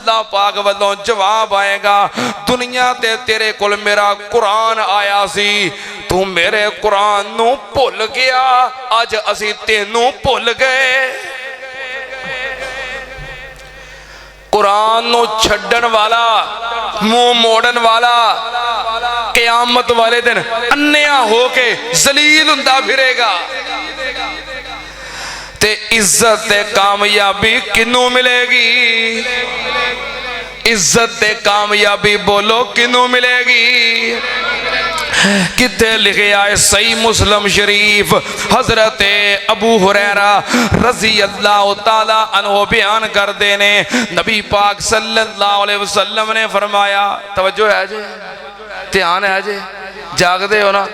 अल्लाह पाक वालों जवाब आएगा, दुनिया ते तेरे कोल मेरा कुरान आया सी, तू मेरे कुरान नू भुल गया, अज असी तेनू भुल गए। कुरान नू छड्डण वाला, मुंह मोड़न वाला क़यामत वाले दिन अन्निया होके जलील हुंदा फिरेगा। ते इज्जत ते कामयाबी किनू मिलेगी? इज्जत ते कामयाबी बोलो किनू मिलेगी? किथे लिखा है सही मुस्लिम शरीफ, हजरत अबू हुरैरा रजी अल्लाह तआला अन्हु बयान करते ने, नबी पाक सल्लल्लाहु अलैहि वसल्लम ने फरमाया, तवज्जो है जे, ध्यान है जे, जागदे हो ना,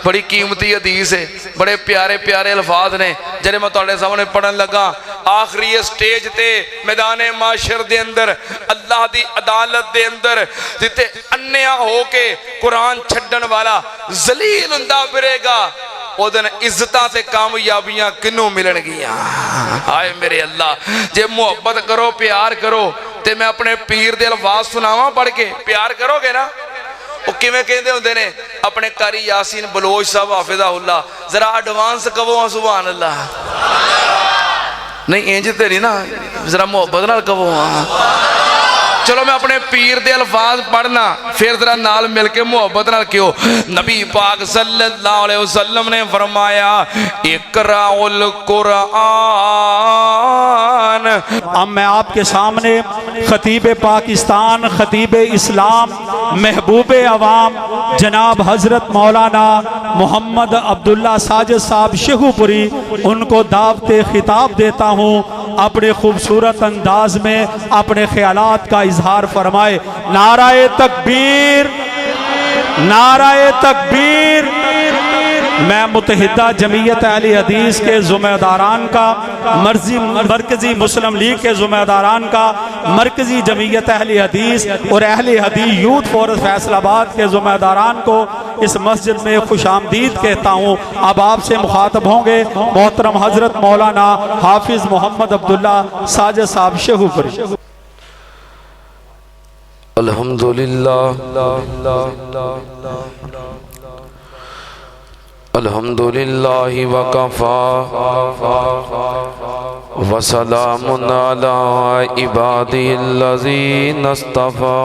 बड़ी कीमती हदीस है, बड़े प्यारे प्यारे अल्फाज ने जिहड़े मैं तुहाडे सामने पढ़न लगा। आखिरी स्टेज ते मैदाने माशर दे अंदर, अल्लाह दी अदालत दे अंदर, जिथे अन्निया होके कुरान छड्डण वाला जलील हुंदा फिरेगा, ओ दिन इज्जतां ते कामयाबियां किनू मिलणगियां? हाय मेरे अल्लाह, जे मुहब्बत करो प्यार करो ते मैं अपने पीर दे अल्फाज सुनावां पढ़ के, प्यार करोगे ना? वो किवें कहंदे हुंदे ने अपने कारी यासीन बलोच साहब हाफिज़हुल्लाह, जरा एडवांस कहो सुभान अल्लाह। नहीं इंज ते नहीं ना, जरा मुहब्बत नाल कहो। चलो मैं अपने पीर दे अल्फाज पढ़ना, फिर जरा नाल मिल के मुहब्बत नाल क्यों। नबी पाक सल्लल्लाहु अलैहि वसल्लम ने फरमाया, इक़राउल कुरान। अब मैं आपके सामने खतीब पाकिस्तान, खतीब इस्लाम, महबूब अवाम जनाब हजरत मौलाना मोहम्मद अब्दुल्ला साजिद साहब शेखुपुरी, उनको दावते खिताब देता हूँ। अपने खूबसूरत अंदाज में अपने ख्यालात का इजहार फरमाए। नाराए तकबीर, नाराए तकबीर। मैं मुत्तहिदा जमीयत अहले हदीस के ज़ुम्मेदारान का, मरकज़ी मुस्लिम लीग के ज़ुम्मेदारान का, मरकज़ी जमीयत अहले हदीस और अहले हदीस यूथ फोरस फैसलाबाद के ज़ुम्मेदारान को इस मस्जिद में खुशामदीद कहता हूँ। अब आपसे मुखातब होंगे मोहतरम हजरत मौलाना हाफिज़ मोहम्मद अब्दुल्ला साजिद साहब शेखुपुरी। अल्हम्दुलिल्लाह, अल्हम्दुलिल्लाहि वकफा वसलामुन अला इबादिल्लज़ीना इस्तफ़ा।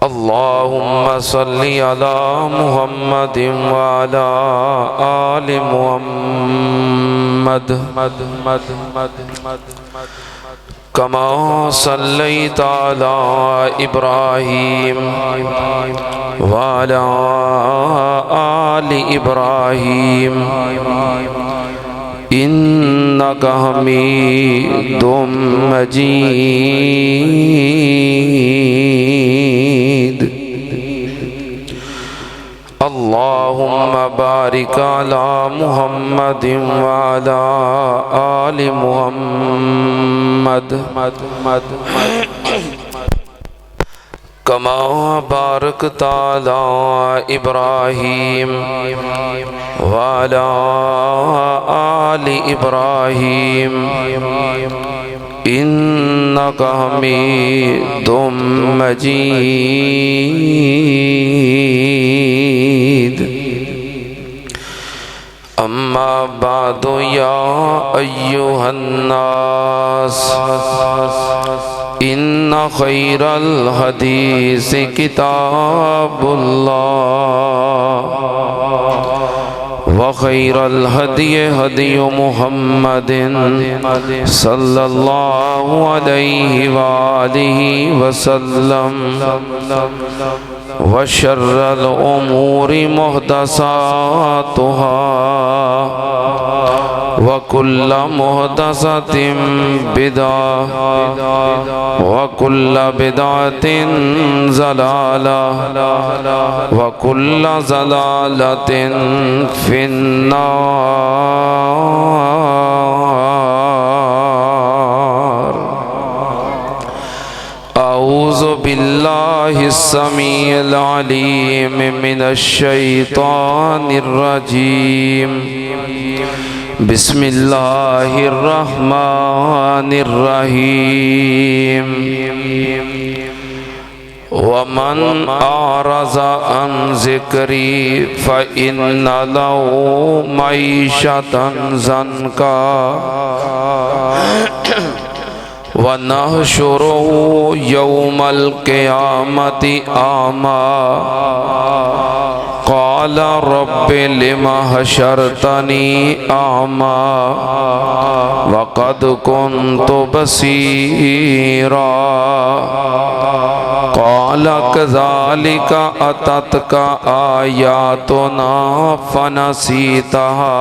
अल्लाहुम्मा सल्लि अला मुहम्मदिन व अला आलि मुहम्मद कमा सल्लैता अला इब्राहीम व अला आलि इब्राहीम इन्नका हमीदुम मजीद। अल्लाहुम्मा बारिक अला मुहम्मदिन व अला आलि मुहम्मद कमा बारकता अला इब्राहीम व अला आलि इब्राहीम इन्नका हमीदुम मजीद। अम्मा बादु या अय्युहन्नास इन्ना खैरल हदीस किताबुल्लाह व खैरल हदी हदी मुहम्मदिन सल्लल्लाहु अलैहि व आलिहि वसल्लम व शर्रल उमूरि मुहदसातुहा व कुल्ल मुहदसतिन बिदअह व कुल्ल बिदअतिन ज़लालह व कुल्ल ज़लालतिन फिन्नार। औज़ु बिल्लाहिस समीइल अलीम मिनश शैतानिर रजीम। बिस्मिल्लाहिर्रहमानिर्रहीम वमन आरज़ा अन ज़िक्री फ़इन्न लहू मईशतन ज़न्का वनहशुरुहु यौमल क़ियामति आमा क़ाल रब्बि लिमा हशरतनी आमा वक़द कुन्तु बसीरा क़ाल कज़ालिका अततका आयातुना फ़नसीतहा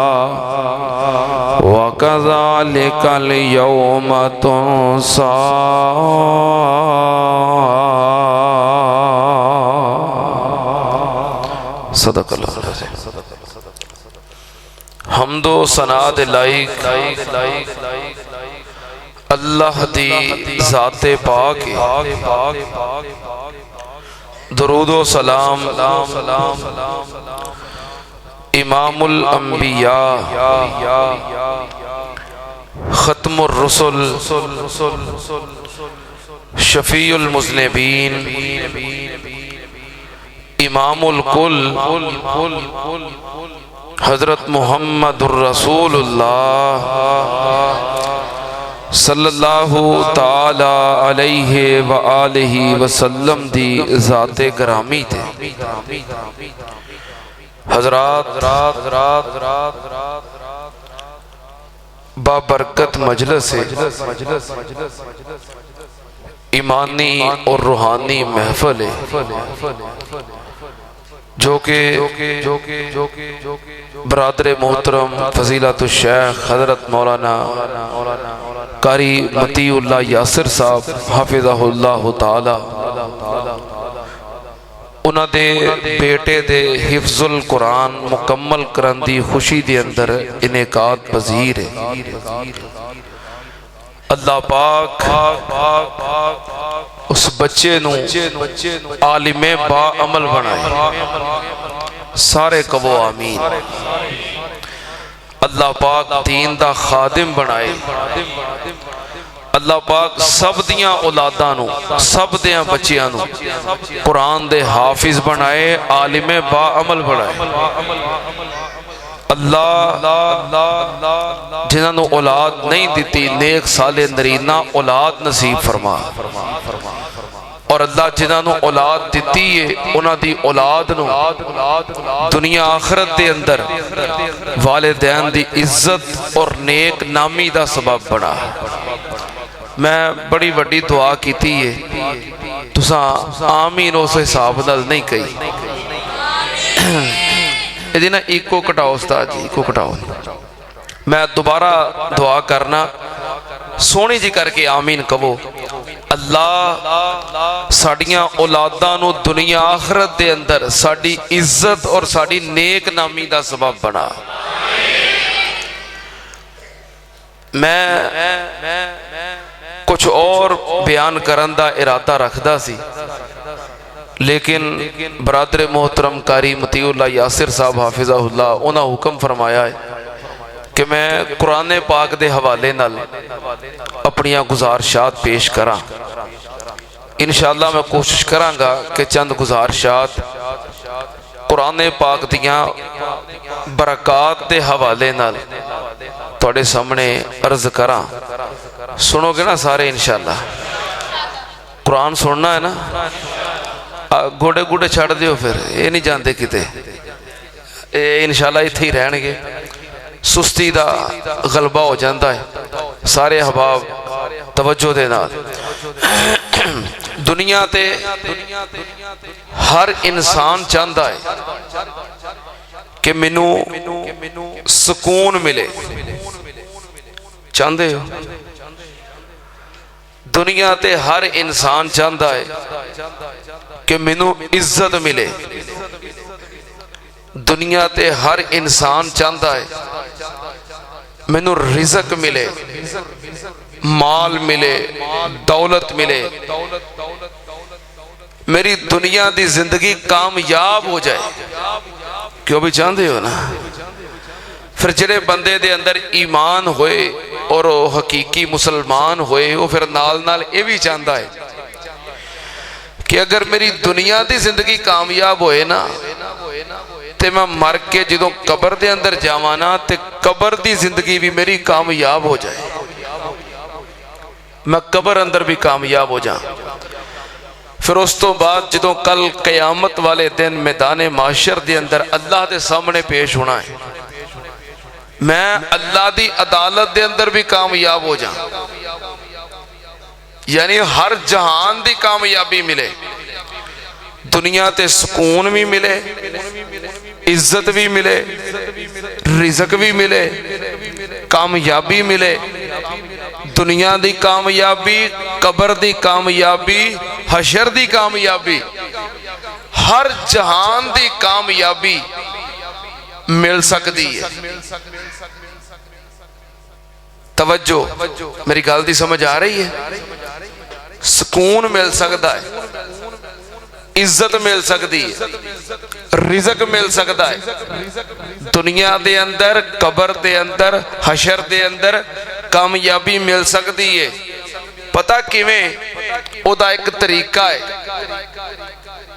वकज़ालिकल यौम तुंसा। सदक़ल्लाहुल अज़ीम। हम्दो सना दे लाइक अल्लाह दी ज़ाते पाक दरूदो सलाम इमामुल अंबिया खत्मुर रसूल शफीउल मुज़निबीन इमामुल कुल हज़रत मुहम्मदुर रसूलुल्लाह सल्लल्लाहु ताला अलैहि व आलिहि वसल्लम दी ज़ाते ग्रामी थे। हज़रात बाबरकत मजलिस है, ईमानी और रूहानी महफिल है जो के बरादर मोहतरम फजीलतुल शेख हज़रत मौलाना कारी मतीउल्लाह यासिर साहब हाफिज़हुल्लाह ताला उन्हां दे बेटे दे हिफ्जुल कुरान मुकम्मल करन दी खुशी दे अंदर इनेकात पजीर है। अल्लाह पाक उस बच्चे नू आलिमे बा अमल बनाए, सारे कबो आमीन। अल्लाह पाक दीन दा खादिम बनाए। अल्लाह पाक सब दियां औलादां नू सब दियां बच्चियां नू कुरान दे हाफिज बनाए, आलिमे बा अमल बनाए। अल्लाह जिन्होंने औलाद नहीं दी नेक साले नरीना औलाद नसीब फरमा, और अल्लाह जिन्होंने औलाद दी है उन्हां दी औलाद नू दुनिया आखिरत दे अंदर वालिदैन दी इज्जत और नेक नामी दा सबब बना। मैं बड़ी वड्डी दुआ की है, तुसा आमीन उस हिसाब नाल नहीं कही। यदि ना इको घटाओ उस्ताद जी, इको घटाओ। मैं दोबारा दुआ करना, सोहनी जी करके आमीन कहो। अल्लाह साड़ियां औलादां नू दुनिया आखिरत दे अंदर साड़ी इज्जत और साड़ी नेक नामी दा सबब बना। मैं कुछ और बयान करन दा इरादा रखदा सी, लेकिन बरादर मोहतरम कारी मतीउल्लाह यासिर साहब हाफिज़हुल्लाह उन्हां हुक्म फरमाया है कि मैं कुरान पाक दे हवाले नाल अपनियां गुजारिशात पेश करा। इंशाअल्लाह मैं कोशिश करांगा कि चंद गुजारिशात कुरान पाक दियां बरकात दे हवाले नाल तुहाडे सामने अर्ज करा। सुनोगे ना सारे इंशाअल्लाह? कुरान सुनना है ना? गोडे गुडे छड़ दियो, फिर ये नहीं जानते किते, इंशाअल्लाह इत्थे ही रहणगे। सुस्ती दा गलबा हो जाता है। सारे अहबाब तवज्जो दे नाल। दुनिया ते हर इंसान चाहता है कि मैनू सुकून मिले। चाहते हो? दुनिया ते हर इंसान चाहता है कि मैनू इज्जत मिले। दुनिया ते हर इंसान चाहता है मैनू रिज़्क मिले, माल मिले, दौलत मिले, मेरी दुनिया की जिंदगी कामयाब हो जाए। क्यों भी चाहते हो ना? फिर जिहड़े बंदे दे अंदर ईमान होए और वह हकीकी मुसलमान होए, वो फिर नाल नाल ये भी चाहता है कि अगर मेरी दुनिया की जिंदगी कामयाब होए ना, तो मैं मर के जो कबर के अंदर जावा ना, तो कबर की जिंदगी भी मेरी कामयाब हो जाए, मैं कबर अंदर भी कामयाब हो जा। फिर उस तो बाद जो कल कयामत वाले दिन मैदान माशर के अंदर अल्लाह के सामने पेश होना है, मैं अल्लाह की अदालत के अंदर भी कामयाब हो जा, यानी हर जहान की कामयाबी मिले, दुनिया ते सुकून भी मिले, इज्जत भी मिले, रिज़्क भी मिले, कामयाबी मिले, दुनिया की कामयाबी, कबर की कामयाबी, हशर की कामयाबी, हर जहान की कामयाबी मिल सकती है। तवज्जो, मेरी गल दी समझ आ रही है? सुकून मिल सकता है, इज्जत मिल सकती है, रिज़्क मिल सकता है, दुनिया दे अंदर, कबर दे अंदर, हशर दे अंदर कामयाबी मिल सकती है। पता किवें? ओदा एक तरीका है,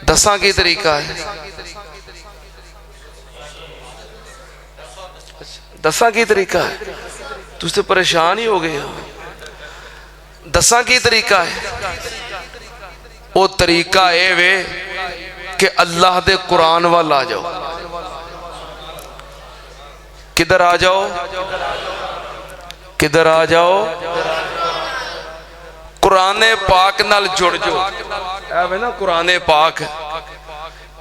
दसा की तरीका है, दसा की तरीका है, तुम तो परेशान ही हो गए हो। दसा की तरीका है, वो तरीका ये वे कि अल्लाह दे कुरान वाल आ जाओ। किधर आ जाओ? किधर आ जाओ? कुरान पाक नाल जुड़ जाओ। ऐ ना कुरान पाक,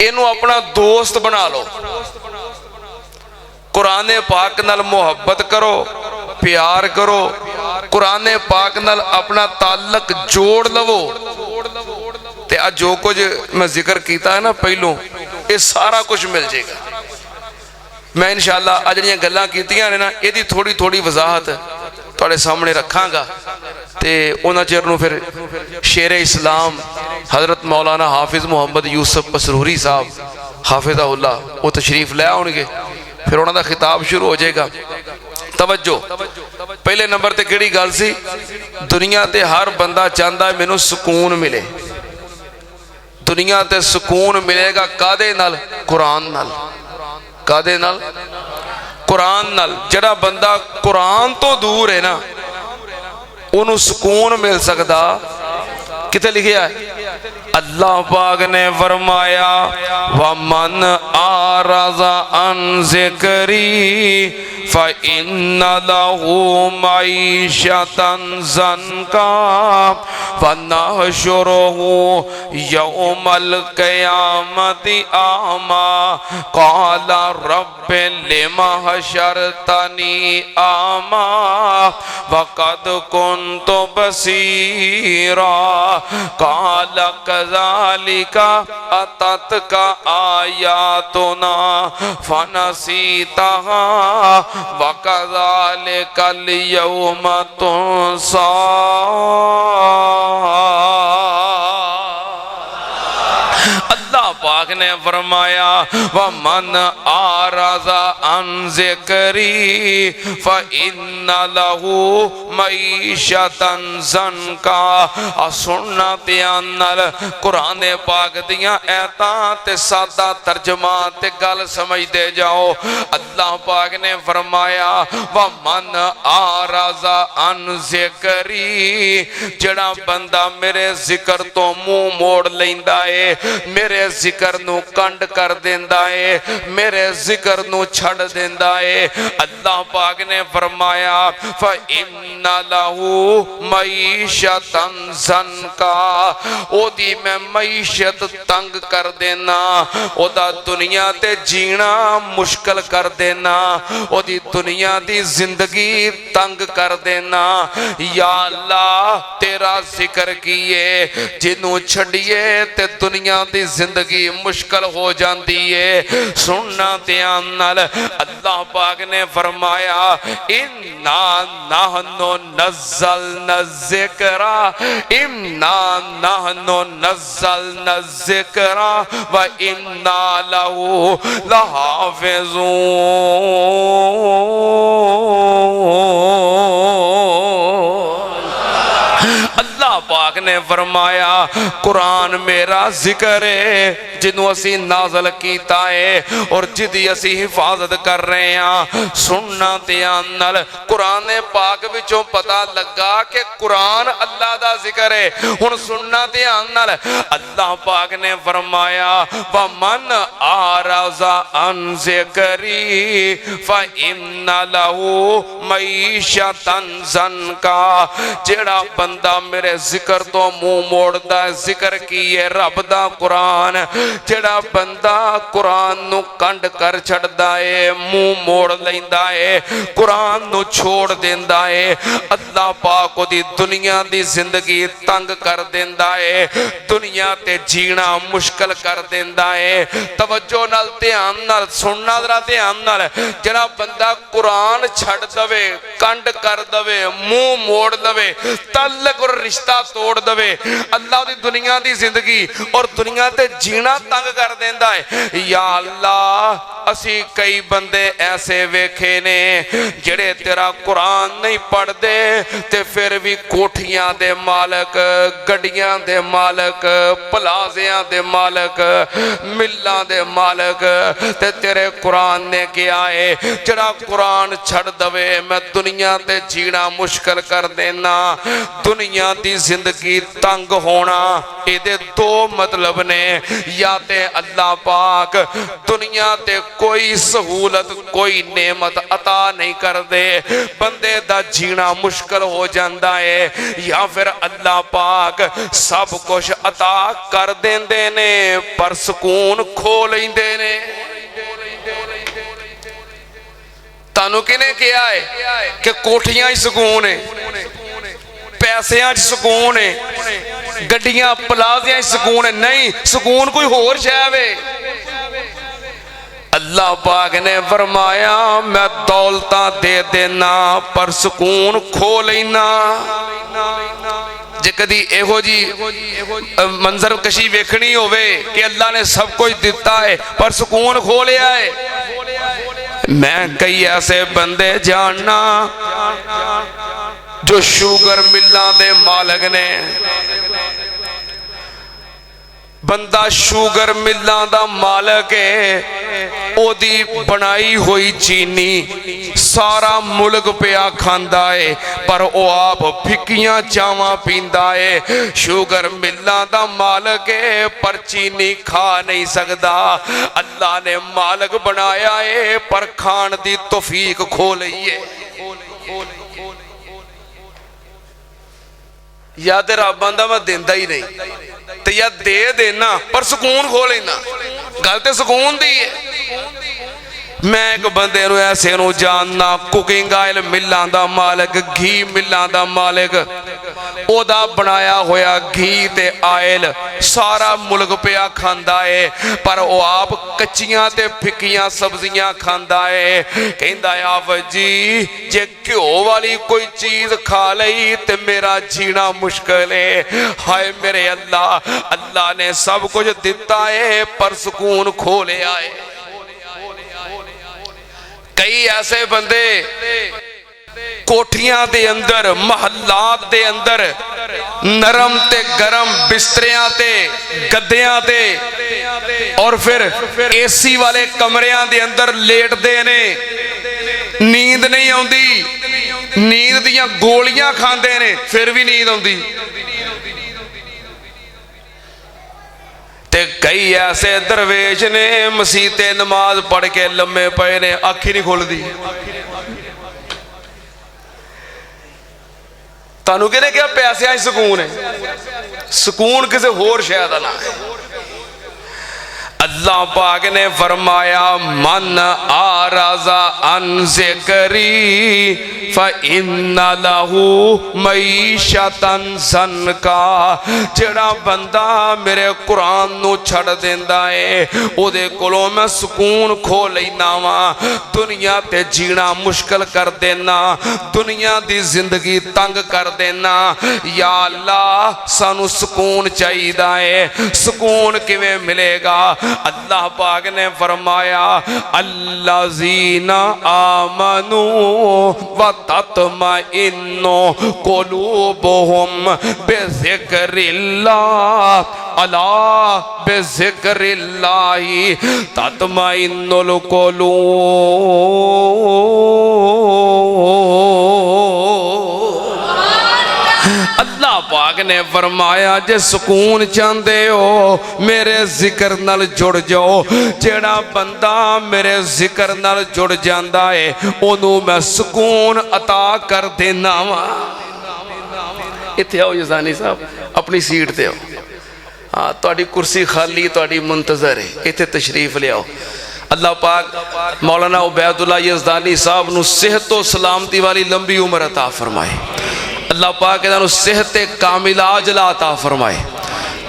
इनू अपना दोस्त बना लो, कुरान पाक नाल मुहब्बत करो, प्यार करो, कुरान पाक नाल अपना ताल्लुक जोड़ लवो, ते आज जो कुछ मैं जिक्र किया है ना पहलों, ये सारा कुछ मिल जाएगा। मैं इंशाअल्लाह आज जिहड़ियां गल्लां कीतियां ने ना, इहदी थोड़ी थोड़ी वजाहत तुहाडे सामने रखांगा, ते उन्हां चिर नूं फिर शेरे इस्लाम हज़रत मौलाना हाफिज़ मुहम्मद यूसुफ पसरूरी साहब हाफिज़हुल्लाह वो तशरीफ लै आउणगे, फिर उन्हां दा खिताब शुरू हो जाएगा। तवज्जो, पहले नंबर ते किहड़ी गल सी? दुनिया ते हर बंदा चाहता है मैनूं सुकून मिले। दुनिया ते सुकून मिलेगा कादे नाल? कुरान नाल। कादे नाल? कुरान नाल। जिहड़ा बंदा कुरान तो दूर है ना, उन्होंने सुकून मिल सकता। किथे लिखिया है? अल्लाह पाक ने फरमाया, वमन आरज़ा अन ज़िक्री फ़इन्न लहू मईशतन ज़न्का वनहशुरुहु यौमल क़यामति आमा क़ाल रब्बि लिमा हशरतनी आमा वक़द कुन्तु बसीरा क़ाल कज़ालिका अततका आयातुना फ़नसीतहा वकज़ालिकल यौम तुंसा। अल्लाह पाक ने फरमाया, वमन आरज़ा अन ज़िक्री फ़इन्न लहू मईशतन ज़न्का। आ सुनना ध्यान नाल, कुरान पाक दियां ऐतां ते सादा तर्जमा ते गल समझदे जाओ। अल्लाह पाक ने फरमाया, वमन आरज़ा अन ज़िक्री, जड़ा बंदा मेरे जिक्र तो मुंह मोड़ लैंदा है, मेरे जिक्र नू कंड कर देंदा है, मेरे जिक्र नू छड़ देंदा है। अल्लाह पाक ने फरमाया, फ़इन्न लहू मईशतन ज़न्का, ओदी मैं मईशत तंग कर देना, ओदा दुनिया ते जीना मुश्किल कर देना, ओदी दुनिया दी जिंदगी तंग कर देना। या अल्लाह तेरा जिक्र कीए, जिन्नू छड़िए ते दुनिया दी जिंदगी मुश्किल हो जाती है। सुनना ध्यान ध्यान नाल अल्लाह पाक ने फरमाया इन्ना नहनु नज़्ज़लना ज़िक्रा इन्ना नहनु नज़्ज़लना ज़िक्रा व इन्ना लहू लहाफ़िज़ून। अल्लाह पाक ने फरमाया कुरान मेरा जिक्र है जिन्हों असी नाज़ल कीता है और जिदी असी हिफाजत कर रहे हैं। सुनना ध्यान नाल कुरान पाक विचों पता लगा कि कुरान अल्लाह दा जिक्र है। हुण सुनना ध्यान नाल अल्लाह पाक ने फरमाया वमन आरज़ा अन ज़िक्री फ़इन्ना लहू मईशतन ज़न्का। जेड़ा बंदा मेरे जिक्र तो मुंह मोड़दा है, जिक्र की है रब दा कुरान, जेड़ा बंदा कुरान नू कंड कर छड़दा है, मुंह मोड़ लैंदा है, कुरान नू छोड़ देंदा है, अल्लाह पाक ओदी दुनिया दी जिंदगी तंग कर देंदा है, दुनिया ते जीना मुश्किल कर देंदा है। तवज्जो नाल ध्यान नाल सुनना जरा ध्यान नाल, जेड़ा बंदा कुरान छड़ दवे, कंड कर दवे, मुंह मोड़ दवे, तल्लक और रिश्ता तोड़ दवे, अल्लाह दी दुनिया दी जिंदगी और दुनिया ते जीना तंग कर देंदा है। या अल्लाह असी कई बंदे ऐसे वेखे ने जेड़े तेरा कुरान नहीं पढ़दे ते फिर भी कोठियां दे मालक, गड्डियां दे मालक, प्लाज़ियां दे मालक, मिल्लां दे मालक, ते तेरे कुरान ने क्या है जेड़ा कुरान छड़ दवे मैं दुनिया ते जीना मुश्किल कर देना। दुनिया दी जिंदगी तंग होना इहदे दो मतलब ने, या ते अल्लाह पाक दुनिया ते कोई सहूलत कोई नेमत अता नहीं कर दे, बंदे दा जीना मुश्किल हो जाता है, या फिर अल्लाह पाक सब कुछ अता कर देंदे ने पर सुकून खो लैंदे ने। तानू किने किया है कि कोठियां सुकून है, पैसियां सुकून है, गड्डियां प्लाज़ियां सुकून है? नहीं, सुकून कोई होर शै वे। अल्लाह पाक ने फरमाया मैं दौलतां दे देना पर सुकून खो लेना। जे कदी एहो जी मंजर कशी वेखनी होवे कि अल्लाह ने सब कुछ दिता है पर सुकून खो लिया है। मैं कई ऐसे बंदे जानना जो शुगर मिल्लां दे मालक ने, बंदा शुगर मिल्लां दा मालक है, ओदी बनाई हुई चीनी सारा मुल्क पिया खांदा है पर ओ आप फिक्कियां चावां पींदा है। शुगर मिल्लां दा मालक है पर चीनी खा नहीं सकदा। अल्लाह ने मालक बनाया है पर खान दी तौफीक खो लई है। या ते रब आंदा मैं देंदा ही नहीं ते या दे देना पर सुकून खो लेना। गल ते सुकून दी है। मैं एक बंदे नूं ऐसे नूं जानना कुकिंग आयल मिल्लां दा मालक, घी मिल्लां दा मालक, ओदा बनाया होया घी ते आयल सारा मुल्क पिया खांदा है पर ओ आप कच्चियां ते फिक्कियां सब्जियां खांदा है। कहंदा आप जी जे घ्यो वाली कोई चीज खा लई ते मेरा जीना मुश्किल है। हाय मेरे अल्लाह, अल्लाह ने सब कुछ दिता है पर सुकून खो लिया है। कई ऐसे बंदे कोठियां दे अंदर, महल्लात दे अंदर नरम ते गरम बिस्तरियां ते गद्दियां ते और फिर एसी वाले कमरियां दे अंदर लेटदे ने, नींद नहीं आउंदी, नींद दियां गोलियां खांदे ने फिर भी नींद आउंदी। ते कई ऐसे दरवेश ने मसीते नमाज पढ़ के लम्मे पे ने, अख ही नहीं खुलती। तानू किहने कहा पैसियां च सुकून है? सुकून किसी होर शै दा ना है। अल्लाह पाक ने फरमाया मन आराजा अन ज़िक्री फ़इन्ना लहू मईशतन ज़नका, जेड़ा बंदा मेरे कुरान नू छड़ देंदा है ओदे कोलों मैं सुकून खो लैना वा, दुनिया ते जीना मुश्किल कर देना, दुनिया दी जिंदगी तंग कर देना। या अल्लाह सानू सुकून चाहिदा है, सुकून किवें मिलेगा? अल्लाह पाक ने फरमाया अल्लाज़ीना आमनू व तत्मइन्नु कुलूबुहुम बिज़िक्रिल्लाह, अला बिज़िक्रिल्लाहि तत्मइन्नुल कुलूब। अल्लाह पाक ने फरमाया जे सुकून चाहते हो मेरे जिक्र नाल जुड़ जाओ, जेड़ा बंदा मेरे जिक्र नाल जुड़ जाता है ओनू मैं सुकून अता कर देना वा। इत्थे आओ यज़ानी साहब, अपनी सीट ते आओ। हाँ, तुहाडी कुर्सी खाली, तुहाडी मुंतज़र है, इत्थे तशरीफ लियाओ। अल्लाह पाक मौलाना उबैदुल्ला यज़दानी साहब नू सेहत व सलामती वाली लंबी उम्र अता फरमाए। अल्लाह पाक इन्हां नू सेहत कामिला अजला अता फरमाए।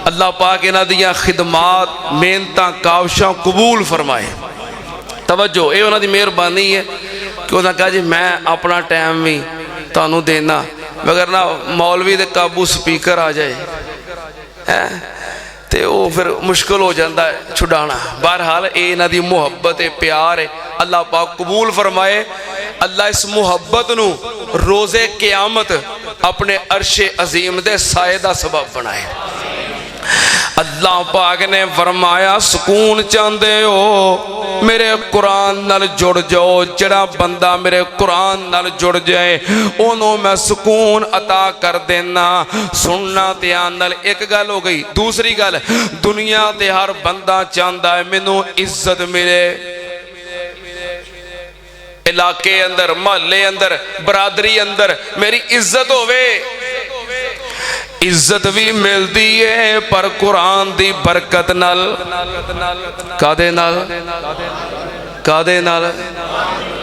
अल्लाह पाक इन्हां दियां खिदमात मेहनतां काविशां कबूल फरमाए। तवज्जो, ये उन्हां दी मेहरबानी है कि उन्हां कहा जी मैं अपना टाइम भी तुहानू देना, मगर ना मौलवी दे काबू स्पीकर आ जाए है तो वो फिर मुश्किल हो जाता है छुड़ाना। बहरहाल ये इन्हां दी मुहब्बत है, प्यार है, अल्लाह पाक कबूल फरमाए। अल्लाह इस मुहब्बत नू रोज़े क़यामत अपने अर्शे अजीम दे साए दा सबब बनाए। अल्लाह पाक ने फरमाया सुकून चाहते हो मेरे कुरान नाल जुड़ जाओ, जड़ा बंदा मेरे कुरान नाल जुड़ जाए ओनू मैं सुकून अता कर देना। सुनना ध्यान नाल, एक गल हो गई। दूसरी गल, दुनिया ते हर बंदा चाहता है मैनू इज्जत मिले, इलाके अंदर, महल्ले अंदर, बरादरी अंदर मेरी इज्जत होवे। इज्जत भी मिलती है पर कुरान दी बरकत नाल। कादे नाल? कादे नाल?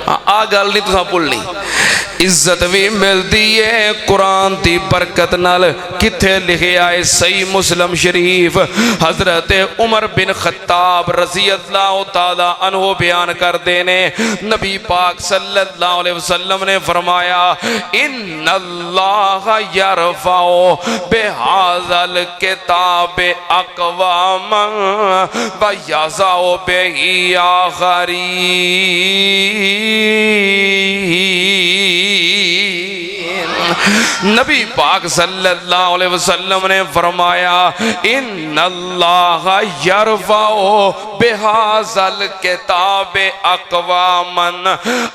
आ गल नहीं तुसां भुलनी। इज्जत भी मिलती है कुरान दी बरकत नाल। किथे लिखिया है सही मुस्लिम शरीफ, हजरत उमर बिन खत्ताब रज़ी अल्लाह तआला अन्हु बयान करते ने नबी पाक सल्लल्लाहु अलैहि वसल्लम ने फरमाया इन्नल्लाह यरफ़उ बिहाज़ल किताब अक़वामन व यज़उ बिही आख़रीन। नबी पाक सल्लल्लाहु अलैहि वसल्लम ने फरमाया इन्नल्लाह यरफ़उ बिहाज़ल किताब अक़वामन।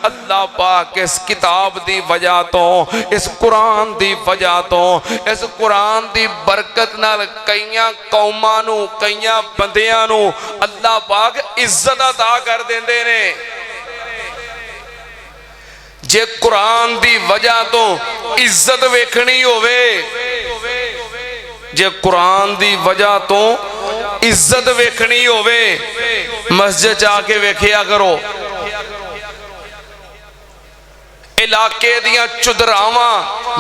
अल्लाह पाक इस किताब दी वजह तो, इस कुरान दी वजह तो, इस कुरान दी बरकत नाल कईयां कौमां नू, कईयां बंदियां नू अल्लाह पाक इज्जत अता कर देंदे ने। जे कुरान दी वजह तो इज्जत वेखनी होवे, जे कुरान दी वजह तो इज्जत वेखनी होवे, मस्जिद जाके वेखिया करो। इलाके दियां चुदरावां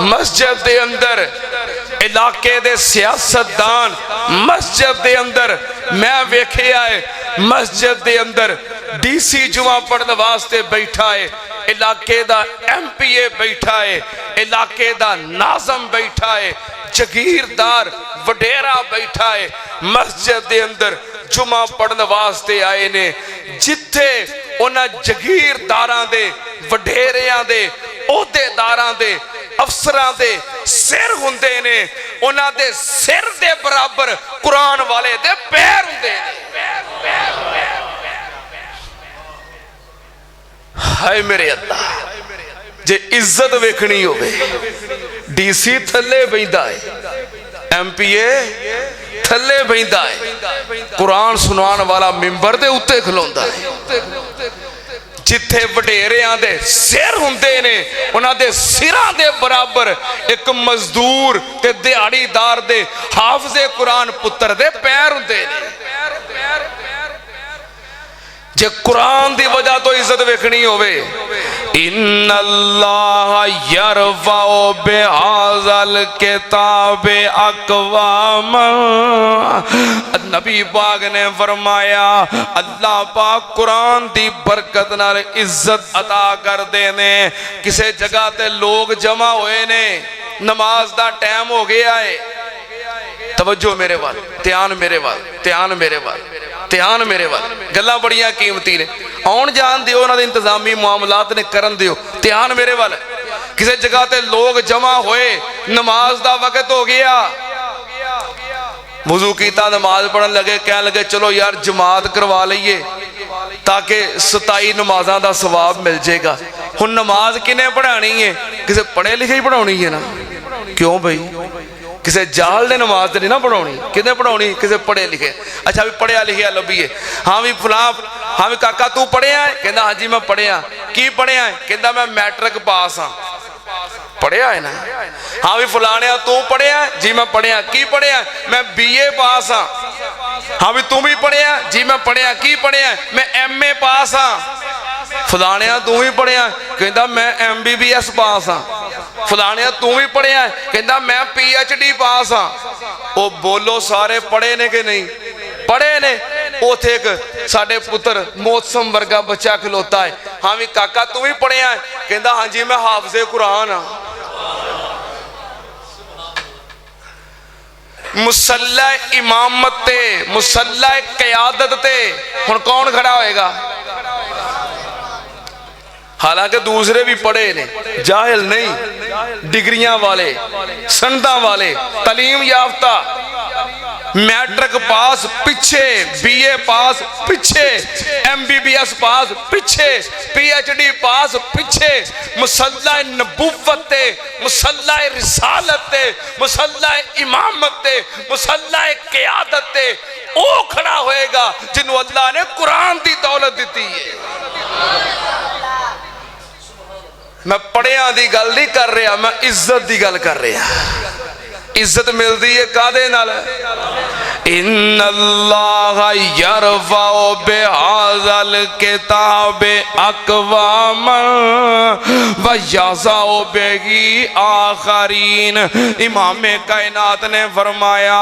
मस्जिद दे अंदर, इलाके दे सियासतदान मस्जिद दे अंदर, मैं वेखिया है मस्जिद दे अंदर डीसी जुमा पढ़ने वास्ते बैठा है, इलाके दा MPA बैठा है, इलाके दा नाज़म बैठा है, जगीरदार वडेरा बैठा है, मस्जिद दे अंदर जुमा पढ़ने वास्ते आए ने। जिथे उन्हां जगीरदारां दे, वडेरियां दे, ओहदेदारां दे, अफसरां दे सिर हुंदे ने, उन्हां दे सिर दे बराबर कुरान वाले दे पैर हुंदे ने। हाय मेरे अल्लाह, जे इज्जत वेखनी होवे DC थले बैठा है, MPA थले बैठा है, कुरान सुनाने वाला मिंबर दे उत्ते खलोंदा है। जिथे वडेरियां दे सिर हुंदे ने उन्हां दे सिरां दे बराबर एक मजदूर ते दिहाड़ीदार दे हाफिज़े कुरान पुत्र दे पैर हुंदे ने। जे कुरान दी वजह तो इज्जत वेखनी होवे, इन्नल्लाह यरफाउ बिहाज़ल किताबे अक़वाम, नबी पाक ने फरमाया अल्लाह पाक कुरान दी बरकत नाल इज्जत अता कर देने। किसी जगह ते लोग जमा होए ने, नमाज दा टाइम हो गया है, तवज्जो मेरे वाल, ध्यान मेरे वाल, ध्यान मेरे वाल, ध्यान मेरे वाल, गल्लां बड़ियां कीमती ने, आउण जान दिओ, उन्हां दे इंतजामी मामलात ने करन दिओ, ध्यान मेरे वाल। किसी जगह ते लोग जमा होए, नमाज दा वक्त हो गया, वुजू कीता, नमाज पढ़न लगे, कहन लगे चलो यार जमात करवा लईए ताकि 27 नमाज़ां दा सवाब मिल जाएगा। हुण नमाज किने पढ़ानी है? किसी पढ़े लिखे ही पढ़ानी है ना, क्यों भाई? किसी जाल ने नमाज नहीं ना पढ़ानी, किने पढ़ानी? किसी पढ़े लिखे। अच्छा भी पढ़िया लिखिया लभीए, हाँ भी फलां, हाँ भी काका तू पढ़िया है? कहता हाँ जी मैं पढ़िया। की पढ़िया है? कहता मैं मैट्रिक पास हाँ। पढ़िया है ना? हाँ भी फलाने तू पढ़िया है? जी मैं पढ़िया। की पढ़िया? मैं BA पास हाँ। हाँ भी तू भी पढ़िया? जी मैं पढ़िया। की पढ़िया? मैं MA पास हाँ। फलाने तू भी पढ़िया? कहता मैं MBBS पास हाँ। फलाने तू भी पढ़िया? कहता मैं PhD पास हाँ। वो बोलो सारे पढ़े ने कि नहीं? पढ़े ने। उथे एक साडे पुत्र मौसम वर्गा बच्चा खलोता है, हाँ भी काका तू भी पढ़िया है? कहता हाँ जी मैं हाफिज़े कुरान हाँ। मुसल्ला इमामत ते, मुसल्ला क़यादत ते हुण कौन खड़ा होएगा? हालांकि दूसरे भी पढ़े ने, जाहिल नहीं, डिग्रियां वाले, सनदा वाले, तालीम याफ्ता, मैट्रिक पास पीछे, BA पास पीछे, MBBS पास पीछे, PhD पास पीछे, मुसल्ला नबुव्वत ते, मुसल्ला रिसालत ते, मुसल्ला इमामत ते, मुसल्ला क़यादत ते ओ खड़ा होएगा जिन्हों अल्लाह ने कुरान दी दौलत दी है। मैं पढ़िया दी गल नहीं कर रहा, मैं इज्जत दी गल कर रहा। इज्जत मिलती है कादे नाल? इन्नल्लाह यरफाउ बिहाज़ल किताबे अक़वाम व यज़अु बिही आखरीन। इमाम कायनात ने फरमाया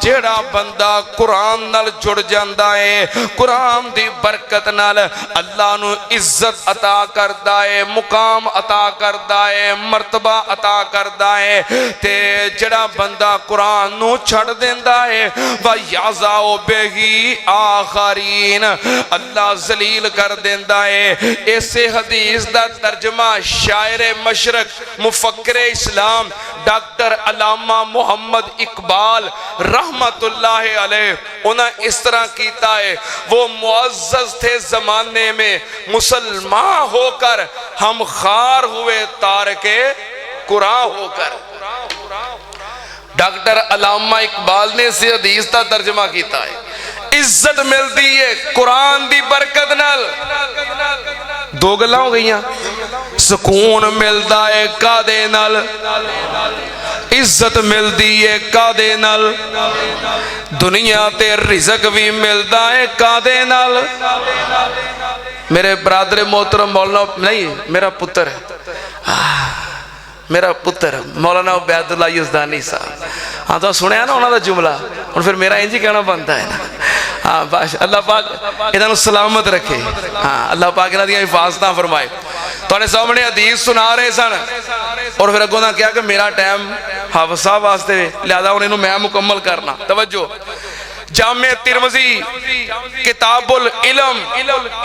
जेड़ा बंदा कुरान नाल जुड़ जांदा है, कुरान दी बरकत नाल अल्लाह नू इज्जत अता करदा है, मुकाम अता करदा है, मर्तबा अता करदा है। ते जेड़ा बंदा कुरान नू छड़ देंदा है व यज़अु बिही आखरीन, अल्लाह जलील कर देंदा है। ऐसे हदीस दा तर्जमा शायर मशरक मुफक्किर इस्लाम डॉक्टर अल्लामा मोहम्मद इकबाल रहमतुल्लाह अलैह उन्हें इस तरह कीता है। वो मुअज़्ज़ज़ थे जमाने में, मुसलमान होकर हम खार हुए तारके कुरान होकर। डॉक्टर अल्लामा इकबाल ने इस हदीस का तर्जमा किया है। इज्जत मिलती है कुरान दी बरकत नाल। दो गल्लां हो गईयां, सुकून मिलता है कादे नाल, इज्जत मिलती है कादे नाल, दुनिया ते रिज़्क भी मिलता है कादे नाल। मेरे बरादर मोहतरम मौलाना नहीं, मेरा पुत्र है, मेरा पुत्र मौलाना उबैदुल्लाह यज़दानी साहब, हाँ तो सुनिया ना उन्होंने जुमला, और फिर मेरा इंज ही कहना बनता है ना। हाँ बस अल्लाह पाक इन्हों सलामत रखे, हाँ अल्लाह पाक इन्हों दी हिफाजत फरमाए। तुहाडे सामने हदीस सुना रहे सन और फिर अगों कहा कि मेरा टाइम हाफिज़ साहब वास्ते, लिहाजा हुण इहनूं मैं मुकम्मल करना। तवज्जो, जामे तिरमिज़ी किताबुल इल्म,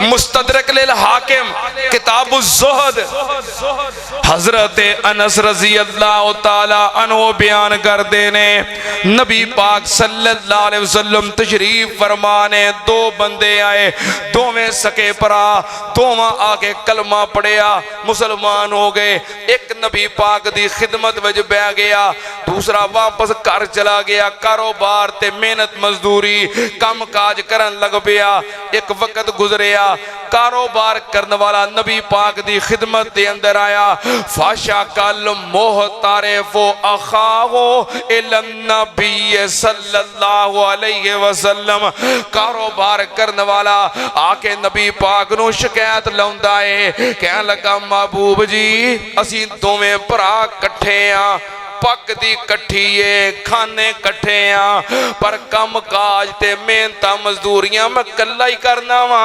मुस्तदरक लिल हाकिम किताबुज़ ज़ुहद, हज़रत अनस रज़ी अल्लाह ताला अन्हु बयान कर देने नबी पाक सल्लल्लाहु अलैहि वसल्लम तशरीफ फरमाने, दो बंदे आए, दोवें सके भरा, दोवां आके कलमा पढ़िया, मुसलमान हो गए। एक नबी पाक दी खिदमत विच बैठ गया, दूसरा वापस घर चला गया, कारोबार ते मेहनत मजदूरी मजदूरी कम काज करन लग पिया। एक वक्त गुजरिया, कारोबार करने वाला नबी पाक दी खिदमत दे अंदर आया। फाशा कल मोह तारिफो अखाहो इलन नबी सल्लल्लाहु अलैहि वसल्लम। कारोबार करने वाला आके नबी पाक नू शिकायत लाउंदा है, कहन लगा महबूब जी असी दोवें भरा कट्ठे आ, पक दी कट्ठी है, खाने कट्ठे आ, पर कम काज ते मेहनत मजदूरियां मैं कल्ला ही करना वा।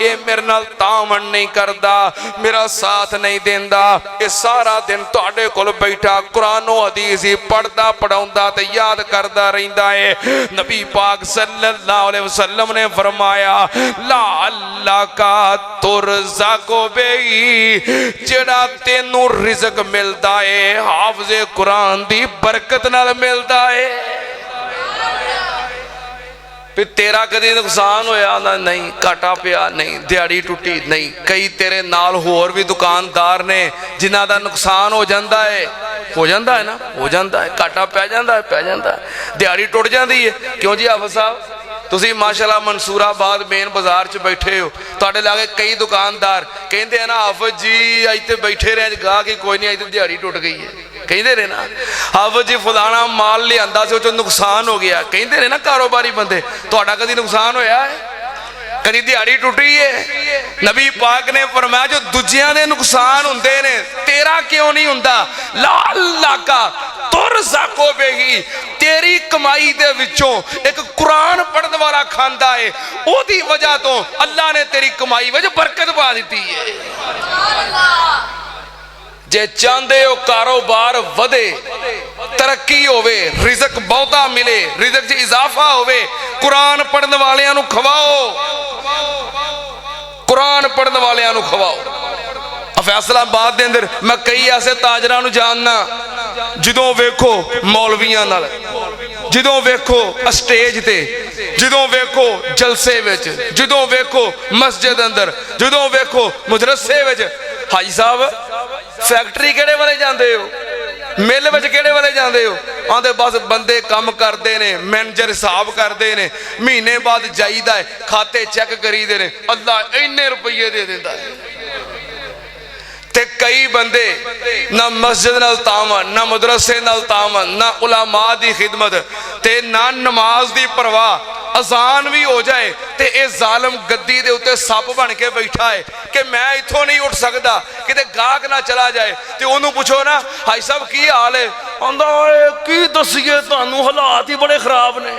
ये मेरे नाल तामन नहीं करदा, मेरा साथ नहीं देंदा। ये सारा दिन तुहाडे कोल बैठा कुरान हदीस ही पढ़दा पढ़ाउंदा ते याद करदा रहिंदा है। नबी पाक सल्लल्लाहु अलैहि वसल्लम ने फरमाया ला अल्लाह का तुरज़क़ु बिही, जेड़ा तेनू रिज़्क मिलदा है हाफ़िज़े कुरान दी बरकत नाल मिलदा है। फिर तेरा कदी नुकसान होया ना? नहीं। घाटा पिया? नहीं। दिहाड़ी टुटी? नहीं। कई तेरे नाल होर भी दुकानदार ने जिन्हां दा नुकसान हो जाता है, हो जाता है ना, हो जाता है। घाटा पै जाता है, पै जाता है। दिहाड़ी टुट जाती है। क्यों जी हाफिज़ साहब तुसी माशाअल्लाह मंसूराबाद मेन बाजार च बैठे हो, तुहाडे लागे कई दुकानदार कहते हैं ना हाफिज़ जी अज तो बैठे रहे गाह की कोई नहीं, अज तो दिहाड़ी टुट गई है। कहते रहे ना हाफिज़ जी फलाना माल लियांदा सी उस नुकसान हो गया। कहते रहे ना कारोबारी बंदे। तुहाडा कदी नुकसान होया है? कदी दिहाड़ी टुटी है? नबी पाक ने फरमाया जो दूजियां दे नुकसान हुंदे ने तेरा क्यों नहीं हुंदा? ला अल्लाह का तुरज़क़ु बिही, तेरी कमाई दे विचों एक कुरान पढ़ने वाला खांदा है, ओदी वजह तो अल्लाह ने तेरी कमाई विच बरकत पा दी है। जे चाहते हो कारोबार वधे, तरक्की होवे, रिज़क बहुता मिले, रिज़क च इजाफा होवे, कुरान पढ़ने वालियां नू खवाओ, कुरान पढ़ने वालियां नू खवाओ। फैसलाबाद दे अंदर मैं कई ऐसे ताजरां नू जानना जिदों वेखो मौलवियां नाल, जिदों वेखो स्टेज ते, जिदों वेखो जलसे विच, जिदों वेखो मस्जिद अंदर, जिदों वेखो मदरसे विच, हाजी साहब फैक्ट्री केड़े वाले जांदे हो, मिल विच केड़े वाले जांदे हो? आंदे बस बंदे काम करते ने, मैनेजर हिसाब करते ने, महीने बाद जाईदा है खाते चेक करीदे ने, अल्लाह इन्ने रुपये दे दिंदा है। ते कई बंदे ना मस्जिद नाल तामन, ना मदरसे नाल तामन, ना उलमा दी खिदमत ते ना नमाज दी परवाह। अजान भी हो जाए तो यह जालम गद्दी दे उत्ते सप बन के बैठा है कि मैं इथों नहीं उठ सकता, किते गाहक ना चला जाए तो उन्होंने पूछो ना हाई साहब की हाल है, आंदा की दसीए तुहानू हालात ही बड़े खराब ने।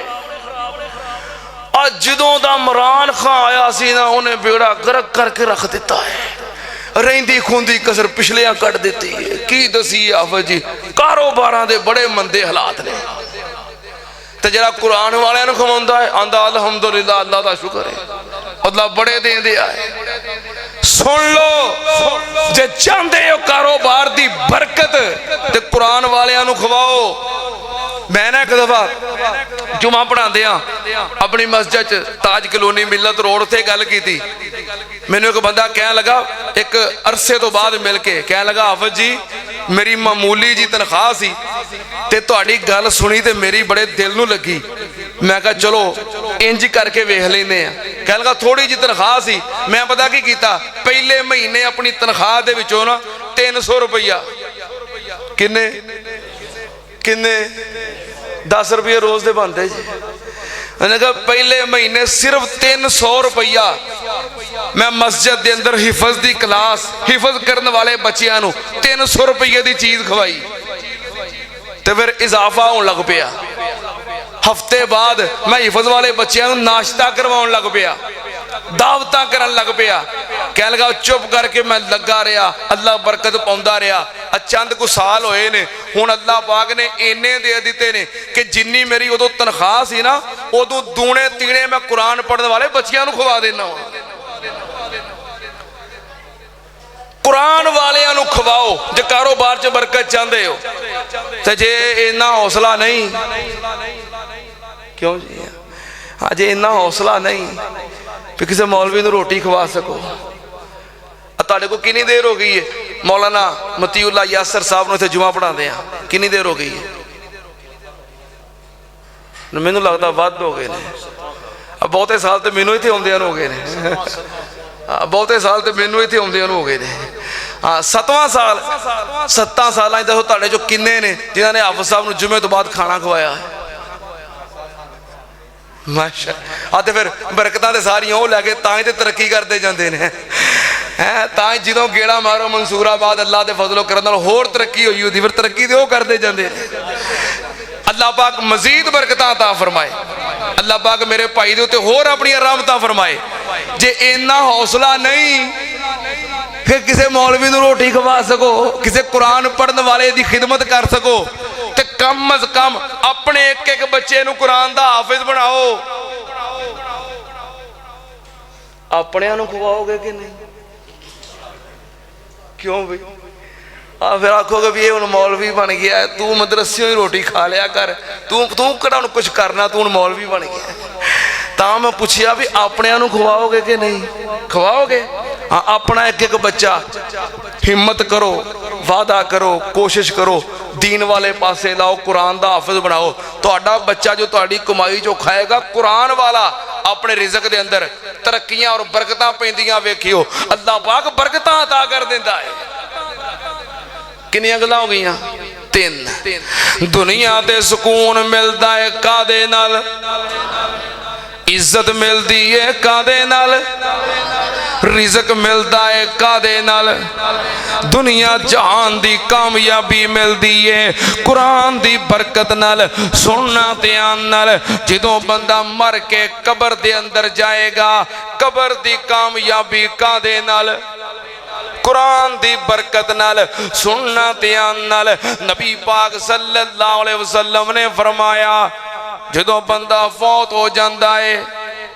जदों दा इमरान खान आया सी ना उन्हें बेड़ा गर्क करके रख दिता है, रहिंदी खुंदी कसर पिछलियां कट दी है। की दसीए हाफिज़ जी कारोबारां दे बड़े मंदे हालात ने। तो जरा कुरान वाले खवाउंदा है आंदा अल्हम्दुलिल्लाह, अल्लाह का शुक्र है, अल्लाह बड़े देंदे आए। सुन लो जे चाहते हो कारोबार दी बरकत ते कुरान वालियां खवाओ। मैं ना एक दफा जुमा पढ़ाते अपनी मस्जिद च ताज कलोनी मिलत रोड से गल की। मैनू एक बंदा कह लगा एक अरसे तो बाद मिल के कह लगा हाफिज़ जी मेरी मामूली जी तनख्वाह सी ते तुहाडी गल सुनी ते मेरी बड़े दिल नू लगी। मैं कहा चलो इंज करके वेख लेने। कह लगा थोड़ी जी तनख्वाह सी, मैं पता की कीता पहले महीने अपनी तनख्वाह दे विचों ना 300 रुपया, किन्ने किन्ने 10 रुपये रोज दे बनते जी। मैंने कहा पहले महीने सिर्फ 300 रुपया मैं मस्जिद के अंदर हिफज दी क्लास हिफज करने वाले बच्चियां नू 300 रुपये की चीज खवाई तो फिर इजाफा होने लग पिया। हफ्ते बाद मैं हिफज वाले बच्चियां नू नाश्ता करवाउण लग पिया, दावतां करन लग पिया। कह लगा चुप करके मैं लगा रहा, अल्लाह बरकत पाउंदा रहा। चंद कुछ साल होए ने हुण अल्लाह पाक ने इन्ने दे दिते ने कि जिन्नी मेरी उदों तनख्वाह सी ना उदों दूने तीने मैं कुरान पढ़ने वाले बच्चियां नू खवा देना। कुरान वालियां नू खवाओ जे कारोबार च बरकत चाहते हो। ते जे इन्ना हौसला नहीं, क्यों जी हाँ जे इन्ना हौसला नहीं कि किसी मौलवी नू रोटी खवा सको। तुहाडे को कितनी देर हो गई है मौलाना मतीउल्लाह यासर साहब नू इत्थे जुमा पढ़ाते हैं, कितनी देर हो गई है? मैनू लगता वध हो गए ने, बहुते साल तो मैनू इत्थे आउंदियां हो गए ने, बहुते साल तो मैनू इत्थे आउंदियां हो गए ने। हाँ 7वां साल, 7 साल दसो तुहाडे चो किन्ने ने जिन्हां ने हाफिज साहब नूं जुमे तो बाद खाना खवाया है? माशा तो फिर बरकतां ते सारियां वो लैके तां ही ते तरक्की करते जाते हैं, तां ही जदों गेड़ा मारो मंसूराबाद अल्लाह के फजलो करम नाल होर तरक्की होई होती, फिर तरक्की तो वो करते जाते हैं। अल्लाह पाक मजीद बरकतां अता फरमाए, अल्लाह पाक मेरे भाई दे उत्ते होर अपनी रहमतां फरमाए। जे इन्ना हौसला नहीं फिर किसी मौलवी नूं रोटी खवा सको, किसी कुरान पढ़ने वाले की खिदमत कर सको, तो कम अज कम अपने एक एक बच्चे नूं कुरान दा हाफिज बनाओ। अपने नूं खवाओगे कि नहीं? क्यों भाई? फिर आखोगे भी ये हुण मौलवी बन गया है, तू मदरसियों ही रोटी खा लिया कर, तू किहड़ा कुछ करना, तू हुण मौलवी बन गया। तां मैं पूछिया भी अपने नूं खवाओगे कि नहीं? खवाओगे? हाँ अपना एक एक बच्चा हिम्मत करो, वादा करो, कोशिश करो, दीन वाले पासे लाओ, कुरान दा हाफिज बनाओ। तुहाडा बच्चा जो तुहाडी कमाई जो खाएगा कुरान वाला अपने रिज़क दे अंदर तरक्कियां और बरकतां पैंदियां वेखियो, अल्लाह पाक बरकतां अता कर देंदा है। किन्नियां गल्लां हो गईयां? 3। दुनिया ते सुकून मिलदा है कादे नाल? इज्जत मिलदी है कादे नाल? रिज़क मिलदा है कादे नाल? दुनिया जहान दी कामयाबी मिलदी है कुरान दी बरकत नाल। सुनना ध्यान नाल, जदों बंदा मर के कबर दे अंदर जाएगा, कबर दी कामयाबी कादे नाल? कुरान दी बरकत नाल। सुनना ध्यान नाल, नबी पाक सल्लल्लाहु अलैहि वसल्लम ने फरमाया जदों बंदा फौत हो जाता है,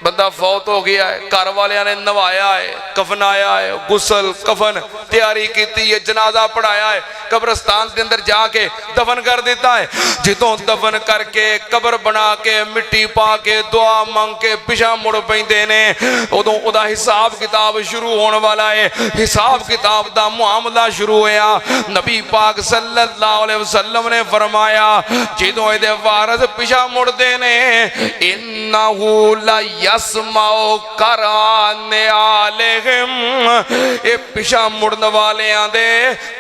बंदा फौत हो गया है, घर वालियां ने नवाया है, कफनाया है, गुसल कफन तैयारी की है, जनाजा पढ़ाया है, कब्रस्तान के अंदर जाके दफन कर देता है। जितों दफन करके कबर बना के मिट्टी पा के दुआ मंग के पिछा मुड़ पैंदे ने, उदों उदा हिसाब किताब शुरू होने वाला है। हिसाब किताब दा मुआमला शुरू होया। नबी पाक सल्लल्लाहु अलैहि वसल्लम ने फरमाया जिदों इहदे वारिस पिछा मुड़दे ने, इन्नहु ला यसमाओ कराने आलेहिम, ये पिछा मुड़न वालियां दे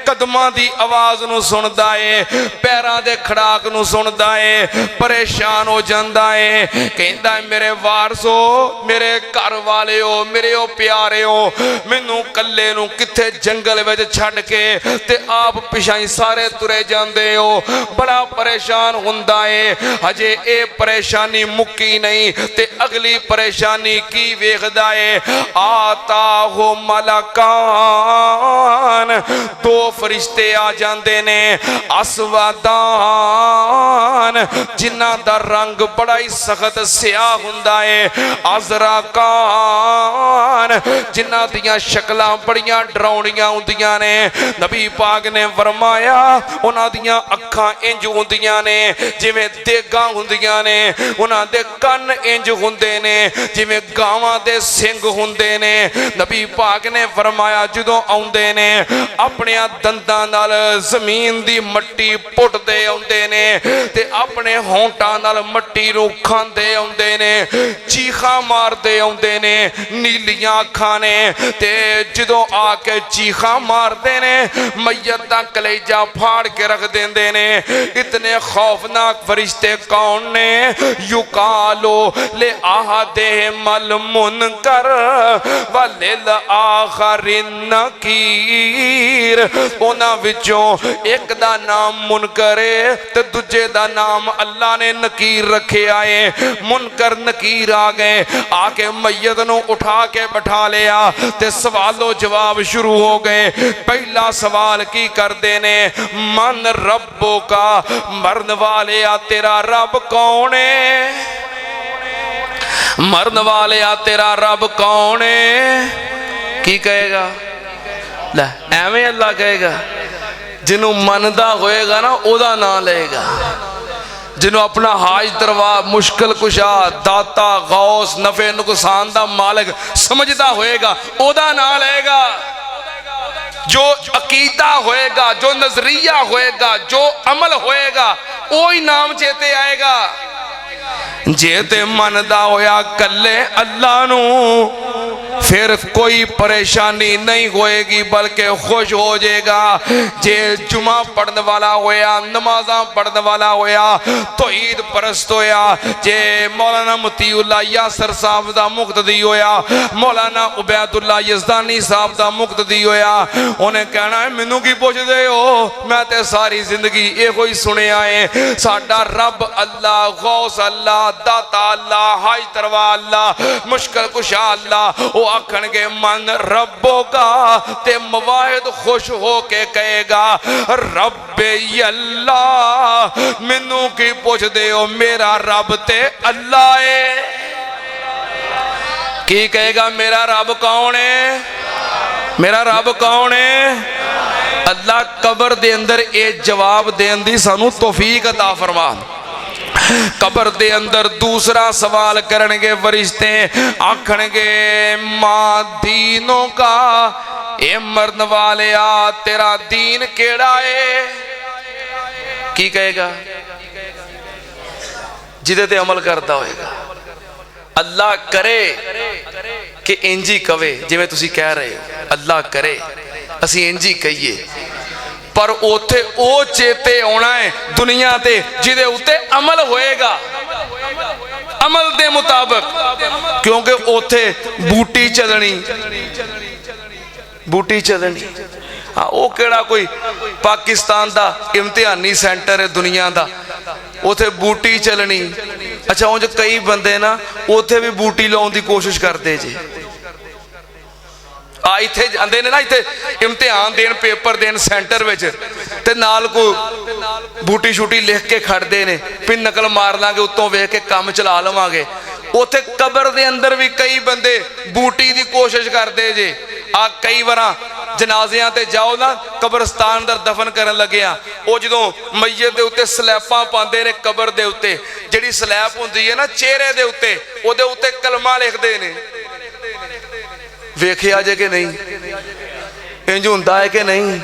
कदमां दी आवाज नूं सुनदा है, पैरां दे खड़ाक नूं सुनदा है, परेशान हो जांदा है। कहंदा है मेरे वारसो, मेरे घर वाले हो, मेरे ओ प्यारे हो, मैनू कल्ले नूं किथे जंगल विच छड्ड के ते आप पिछा ही सारे तुरे जांदे हो, बड़ा परेशान हुंदा है। हजे ये परेशानी मुक्की नहीं ते अगली परेशानी की वेखदा है। आता हो मलकान, 2 फरिश्ते आ जाते ने, असवादान जिन्हां दा रंग बड़ा ही सख्त स्याह हुंदा है, अज़रकान जिन्हां दियां शक्लां बड़ियां डरावनियां हुंदियां ने। नबी पाक ने फरमाया उन्हां दियां अखां इंज हुंदियां ने जिवें देगां हुंदियां ने, उन्हां दे कन इंज हुंदे ने जिवें गावां दे सिंग हुंदे ने। नबी पाक ने फरमाया जदों आउंदे ने अपने दंदां नाल जमीन दी मट्टी पुटदे आउंदे ने ते अपने होंठां नाल मट्टी नूं खांदे आउंदे ने, चीखां मारदे आउंदे ने, नीलियां अखां ने ते जदों आके चीखां मारदे ने मैयत दा कलेजा फाड़ के रख देंदे ने। इतने खौफनाक फरिश्ते कौन ने? युकालो ले आहदे मल मुनकर वलिल आखरिन नकीर, उन्हां विचों एक दा नाम मुनकर है ते दूजे दा नाम अल्लाह ने नकीर रखिया है। मुनकर नकीर आ गए, आके मैयत नूं उठा के बैठा लिया ते सवालो जवाब शुरू हो गए। पहला सवाल की करदे ने? मन रब्बो का, मरन वाले आ तेरा रब कौन है? मरन वाले आ तेरा रब कौन है? की कहेगा? लै एवें अल्लाह कहेगा? जिन्हों मनदा होएगा ना ओदा नाम लेगा, जिन्हों अपना हाज दरवा मुश्किल कुशा दाता गौस नफे नुकसान दा मालिक समझदा होएगा ओदा नाम लेगा। जो अकीदा होएगा, जो नजरिया होएगा, जो अमल होएगा वो ही नाम चेते आएगा। जे ते मनदा होया कल्ले अल्लाह नू फिर कोई परेशानी नहीं होएगी बल्कि खुश हो जाएगा। जे जुमा पढ़ने वाला होया, नमाजा पढ़ने वाला होया, तौहीद परस्त होया, जे मौलाना मतीउल्लाह यासर साहब दा मुक्तदी होया, मौलाना उबैदुल्लाह यज़दानी साहब दा मुक्तदी होया, उन्हें कहना है मैनू की पुछदे हो, मैं ते सारी जिंदगी इहो ही सुनिया है साडा रब अल्लाह, गौस अल्लाह, दाता अल्लाह, हाज तरवा अल्लाह, मुश्किल कुशा अल्लाह। वो आखणगे मन रब्बो का ते मवाहिद खुश हो के कहेगा रब्बे अल्लाह। मैनू की पुछदे हो, मेरा रब ते अल्लाह है। की कहेगा मेरा रब कौन है? मेरा रब कौन है? अल्लाह कबर दे अंदर ये जवाब देने दी सानू तौफीक अता फरमा। कबर दे अंदर दूसरा सवाल करनगे फरिश्ते, आखणगे मां दीनों का, ए मरन वालिया तेरा दीन केड़ा है? की कहेगा? जिदे ते अमल करता होएगा। अल्लाह करे कि इंजी कवे जिवें तुसी कह रहे हो, अल्लाह करे असी इंजी कहिए, पर उथे ओ चेते आना है दुनिया ते जिदे उते अमल होएगा, अमल दे मुताबिक, क्योंकि उथे बूटी चलनी, बूटी चलनी। हाँ, वो केड़ा कोई पाकिस्तान दा इम्तिहानी सेंटर है दुनिया दा, उथे बूटी चलनी। अच्छा उंज कई बंदे ना उथे भी बूटी लाउण दी कोशिश करते जे, इत्थे जांदे ने ना, इत्थे इम्तिहान then, paper then centre which, ते नाल को बूटी शूटी लिख के खड़दे ने भी नकल मार लांगे, उत्तों वेख के काम चला लवांगे। उथे कबर दे अंदर भी कई बंदे बूटी दी कोशिश करते जे। कई बार जनाजियां ते जाओ ना, कब्रस्तान अंदर दफन करन लगे आ, वो जदों मैयत दे उत्ते स्लैपां पांदे ने कबर दे उत्ते, जिहड़ी स्लैप हुंदी है ना चेहरे दे उत्ते, ओदे उत्ते कलमा लिखदे ने। वेखिया जे कि नहीं? इंज हुंदा है कि नहीं?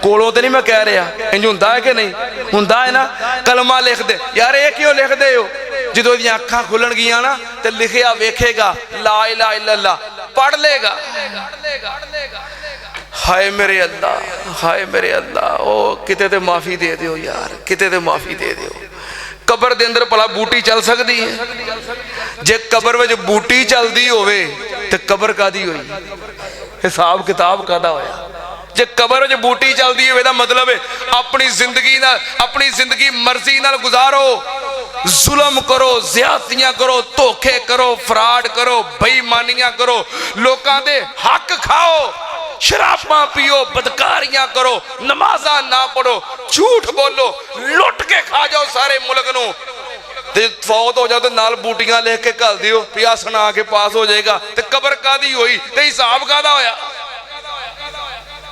कोलों तो नहीं मैं कह रहा, इंज हुंदा है कि नहीं? हुंदा है ना। कलमा लिख दे यार, ये क्यों लिखदे हो? जो दी अखां खुलन गियां ना ते लिखिया वेखेगा ला इलाहा इल्लल्लाह, पढ़ लेगा। हाय मेरे अल्लाह, हाय मेरे अल्लाह, ओ किते ते माफी दे दियो यार, किते ते माफी दे दियो। कबर दे अंदर भला बूटी चल सकती है? जे कबर विच बूटी चलती होवे ते कबर कादी होई? हिसाब किताब कादा होया? जे कबर विच बूटी चलती होवे दा मतलब है अपनी जिंदगी नाल, अपनी जिंदगी मर्जी नाल गुजारो, जुल्म करो, ज्यादतियां करो, धोखे करो, फ्रॉड करो, बेईमानियां करो, लोकां दे हक खाओ, शराबां पियो, बदकारियां करो, नमाजा ना पढ़ो, झूठ बोलो, लुट के खा जाओ सारे मुल्क नूं, ते फौत हो जाओ तो नाल बूटियां लिख के घल दियो पिया सुना के पास हो जाएगा। ते कबर कादी होई ते हिसाब कादा होया?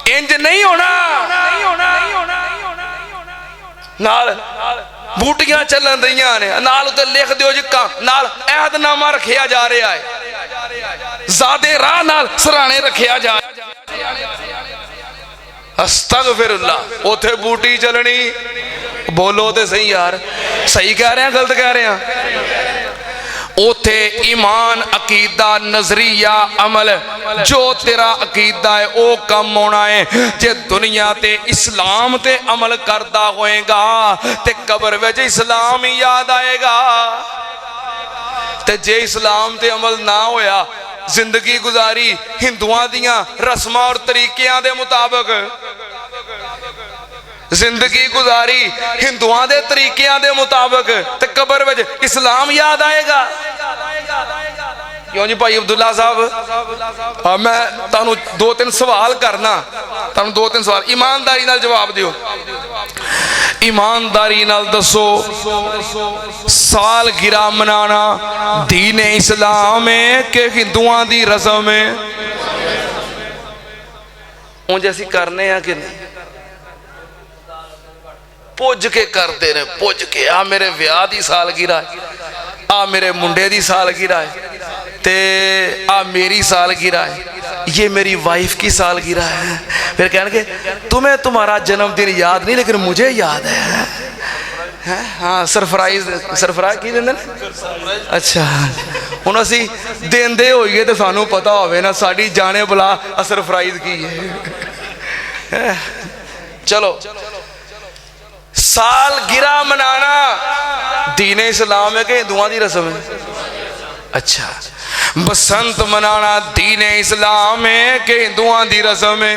इंज नहीं होना, नाल बूटियां चलन दियां ने, नाल उते लिख दियो जी नाल अहदनामा रखिया जा रहा है, ज़ादे राह नाल सराणे रखिया जा। अस्तगफिरुल्लाह, उथे बूटी चलनी। बोलो तो सही यार, सही कह रहे हैं गलत कह रहे हैं? उथे ईमान, अकीदा, नजरिया, अमल, जो तेरा अकीदा है वो कम होना है। जे दुनिया ते इस्लाम ते अमल करदा होएगा ते कबर विच इस्लाम ही याद आएगा, ते जे इस्लाम ते अमल ना होया, जिंदगी गुजारी हिंदुआं दियां रस्मां और तरीकियां दे मुताबिक, जिंदगी गुजारी हिंदुआं दे तरीकियां दे मुताबिक, ते कबर विच इस्लाम याद आएगा? क्यों जी भाई अब्दुल्ला साहब, मैं तुहानू दो तीन सवाल करना, तुहानू दो तीन सवाल ईमानदारी नाल जवाब दिओ। ईमानदारी नाल दसो, साल गिरा मनाना दीन इस्लाम है कि हिंदुआं दी रस्म है? उंज असीं करने आ कि नहीं? पुज के करते ने, पुज के आ मेरे विआह दी सालगिरह है, आ मेरे मुंडे दी सालगिरह है, ते आ मेरी सालगिरह है, ये मेरी वाइफ की सालगिरह है। फिर कहेंगे तुम्हें तुम्हारा जन्मदिन याद नहीं लेकिन मुझे याद है। है हाँ सरप्राइज सरप्राइज की देंगे अच्छा हुण असी देंदे होइए तो सानू पता होवे ना साडी जाने बुला सरप्राइज की है चलो साल गिरा मनाना दीन इस्लाम है कि हिंदुओं की रस्म है अच्छा बसंत मनाना दीन इस्लाम है कि हिंदुओं की रस्म है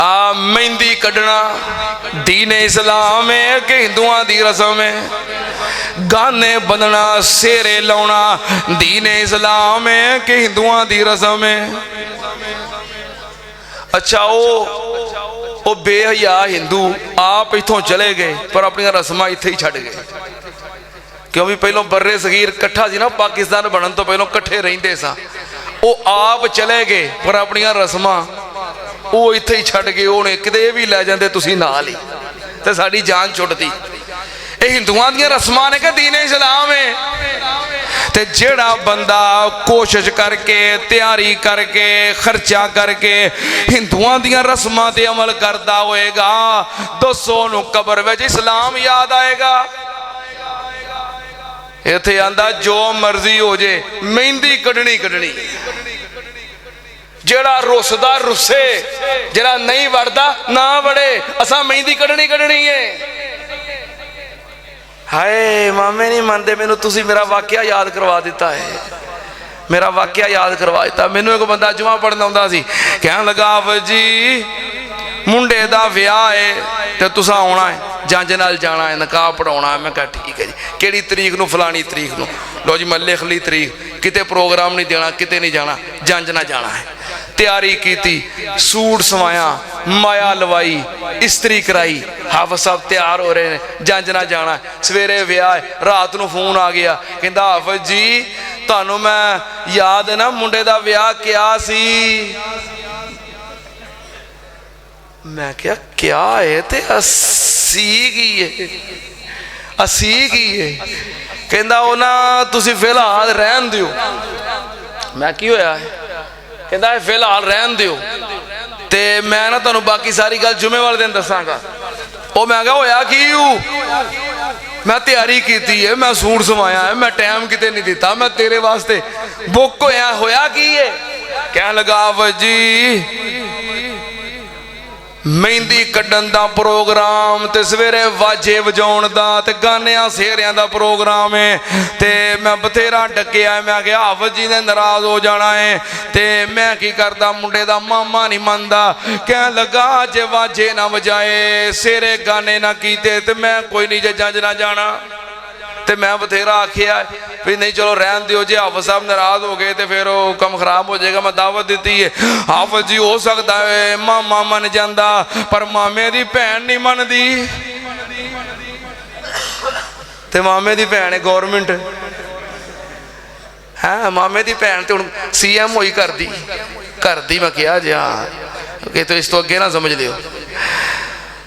मेहंदी कढ़ना दीन इस्लाम है कि हिंदुओं की रस्म है गाने बंधना सेरे लाउना दीन इस्लाम है कि हिंदुओं की रस्म है अच्छा वो बेहया हिंदू आप इथों चले गए पर अपन रस्मां इत्थे ही छड्ड गए क्यों भी पहलों बर्रे सगीर कट्ठा सी ना पाकिस्तान बनन तो पहलों कट्ठे रहिंदे सा वो आप चले गए पर अपन रस्मां वो इत्थे ही छड्ड गए उन्हें किते भी लै जांदे तुसीं नाल ही ते साडी जान छुटदी ये हिंदुआं दीयां रस्मां ने कि दीन इस्लाम है ते जेड़ा बंदा कोशिश करके तैयारी करके खर्चा करके हिंदुआं दीयां रस्मां ते अमल करदा होएगा दसो नूं कबर विच इस्लाम याद आएगा इत्थे आंदा जो मर्जी हो जे मेहंदी कढ़नी कढ़नी जेड़ा रुसदा रुसे जेड़ा नहीं वड़दा ना वड़े असां मेहंदी कढ़नी कढ़नी है हाय मामे नहीं मानते मैनू तुसी मेरा वाकया याद करवा दिता है मेरा वाकया याद करवा दिता मैनू एक बंदा जुमा पढ़ना आउंदा सी कहन लगा जी मुंडे दा विआह है ते तुसां आउणा है जंज नाल जाना है नकाह पढ़ाउणा है मैं कहा ठीक है जी किहड़ी तरीक नूं फलानी तरीक नूं लो जी मैं लिख ली तरीक किते प्रोग्राम नहीं देना किते नहीं जाना जंज ना जाना है तैयारी की सूट सवाया माया लवाई इस्त्री कराई हाफिज साहब तैयार हो रहे हैं जंज ना जाना सवेरे विआह रात नूं फोन आ गया कहंदा हाफिज जी तुहानूं मैं याद है ना मुंडे दा विआह क्या सी मैं क्या क्या है ते अस्सी की है अस्सी की है कहंदा ओ ना तुसीं फिलहाल रहन दिओ मैं की होया कहंदा फिलहाल रहन दिओ ते मैं ना तुहानूं बाकी सारी गल जुमे वाले दिन दसांगा ओ मैं कहा होया की मैं तैयारी की है मैं सूट सवाया है मैं टाइम किते नहीं दिता मैं तेरे वास्ते बुक होया की है कहन लगा जी मेहंदी कढ़न दा प्रोग्राम ते सवेरे वाजे वजाउण दा ते गानियां सेहरियां दा प्रोग्राम है ते मैं बथेरा डकिया मैं क्या हाफिज जी ने नाराज हो जाना है ते मैं की करदा मुंडे दा मामा नहीं मनदा कह लगा जे वाजे ना वजाए सेहरे गाने ना कीते ते मैं कोई नहीं जे जंज ना जाना ते मैं बथेरा आखिया भी नहीं चलो रहन दिओ जे हाफिज साहब नाराज हो गए तो फिर वो कम खराब हो जाएगा मैं दावत दी है हाफिज जी हो सकता है मामा मन जाता पर मामे दी भैन नहीं मनदी ते मामे दी भैन है गौरमेंट है मामे दी भैन तो CM होई कर दी मैं क्या जी हाँ कि तो इस तो अगे ना समझ लियो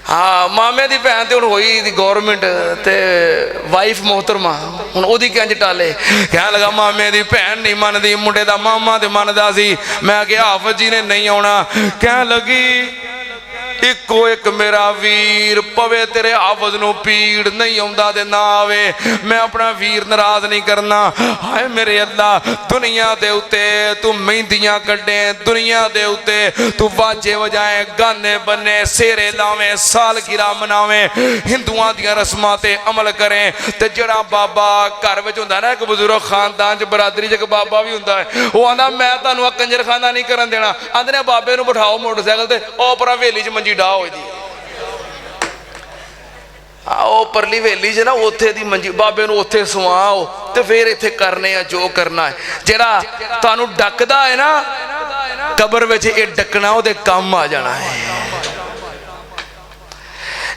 हाँ मामे दी भैन तो हुण होई गौरमेंट ते वाइफ मोहतरमा हुण ओदी कंज टाले कहन लगा मामे दी भैन नहीं मनदी मुंडे दा मामा ते मनदा सी मैं कहा हाफिज जी ने नहीं आउणा कहन लगी इको एक मेरा वीर पवे तेरे हाफिज नूं पीड़ नहीं आउंदा ते ना आवे मैं अपना वीर नाराज नहीं करना हाय मेरे अल्लाह दुनिया दे उत्ते तू मेहंदियां कड्डे दुनिया दे उत्ते तू वाजे वजाए गाने बन्ने सेरे लावे सालगिरह मनावे हिंदुआं दियां रस्मां ते अमल करें ते जेड़ा बाबा घर विच हुंदा ना एक बुजुर्ग खानदान च बरादरी च एक बाबा भी हुंदा है वो आंदा मैं तुहानूं कंजरखाना नहीं करन देना आंदे ने बाबे नूं बिठाओ मोटरसाइकिल ते ओ परा हवेली च मंजी डाह होई दी आओ परली हवेली च ना उत्थे दी मंजी बाबे नूं उत्थे सुआओ ते फिर इत्थे करने आ जो करना है जेड़ा तुहानूं डकदा है ना कबर विच ये डकना उहदे काम आ जाना है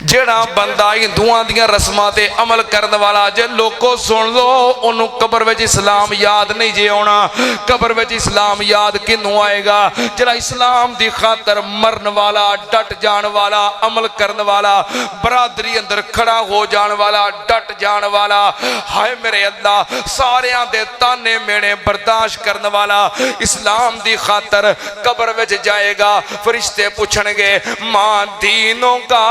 जेड़ा बंदा हिंदुआं दियां रस्मां ते अमल करने वाला जे लोगो सुन लो उन्होंने कबर विच इस्लाम याद नहीं जे आना कबर विच इस्लाम याद किनू आएगा जेड़ा इस्लाम दी खातर मरन वाला डट जान वाला अमल करने वाला बरादरी अंदर खड़ा हो जान वाला डट जान वाला हाय मेरे अल्लाह सारियां दे ताने मेने बर्दाश्त करने वाला इस्लाम दी खातर कबर विच जाएगा फरिश्ते पूछणगे मां दीनों का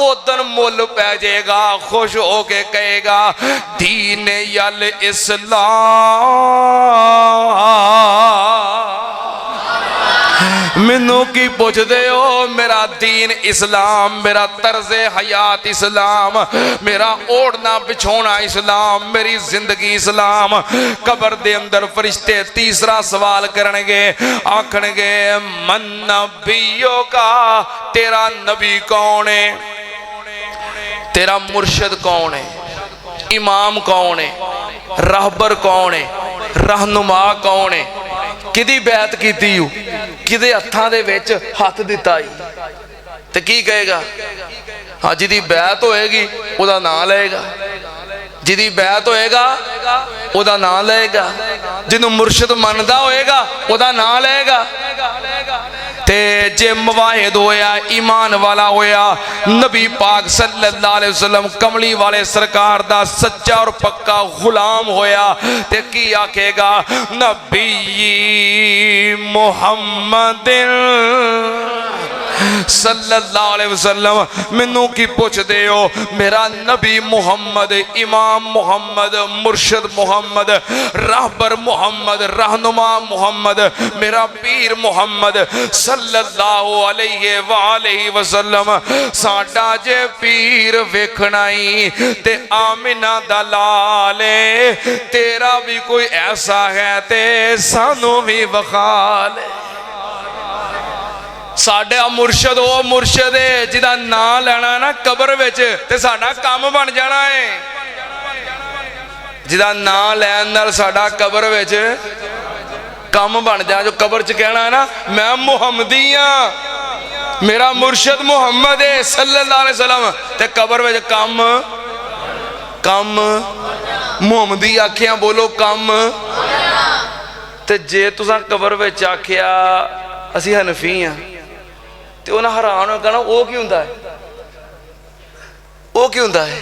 उदन मुल पै जाएगा, खुश होके कहेगा दीन यल इस्लाम। मैनू की पुछदे हो, मेरा दीन इस्लाम, मेरा तर्जे हयात इस्लाम, मेरा ओढ़ना बिछोना इस्लाम, मेरी जिंदगी इस्लाम। कबर दे अंदर फरिश्ते तीसरा सवाल करनगे, आखणगे मन नबियों का, तेरा नबी कौन है, तेरा मुर्शद कौन है, इमाम कौन है, रहबर कौन है, रहनुमा कौन है, किदी बैत कीती, किदे हत्थां दे विच हथ दिता ते की कहेगा? हाँ, जिदी बैत होएगी उहदा नाम लेगा, जिदी बैत होएगा उहदा नाम लेगा, जिन्हों मुर्शद मनदा होएगा उहदा नाम लेगा। ते जे मुवाहिद होया, ईमान वाला होया, नबी पाक सल्लल्लाहु अलैहि वसल्लम कमली वाले सरकार दा सच्चा और पक्का गुलाम होया, ते की आखेगा? नबी मुहम्मद सल्लल्लाहु अलैहि वसल्लम, मैनू की पुछदे हो, मेरा नबी मुहम्मद, इमाम मुहम्मद, मुर्शद मुहम्मद, रहबर मुहम्मद, रहनुमा मुहम्मद, मेरा पीर मुहम्मद सल्लल्लाहु अलैहि वसल्लम। साडा जे पीर वेखना ही ते आमिना दा लाल, तेरा भी कोई ऐसा है ते सानू भी विखा ले। साडा मुर्शद वो मुर्शद है जिदा नाम लेना ना कबर विच ते साडा काम बन जाना है, जिदा नाम लैन नाल साडा कबर विच काम बन जा। जो कबर च कहना है ना मैं मुहम्मदी हाँ, मेरा मुर्शद मुहम्मद है सल्लल्लाहु अलैहि वसल्लम, ते कबर विच काम काम मुहम्मदी आखिया बोलो काम। ते जे तुसां कबर विच आखिया असी हनफी हाँ ते उन्हें हैरान हो कहना वो की हुंदा है, वो की हुंदा है,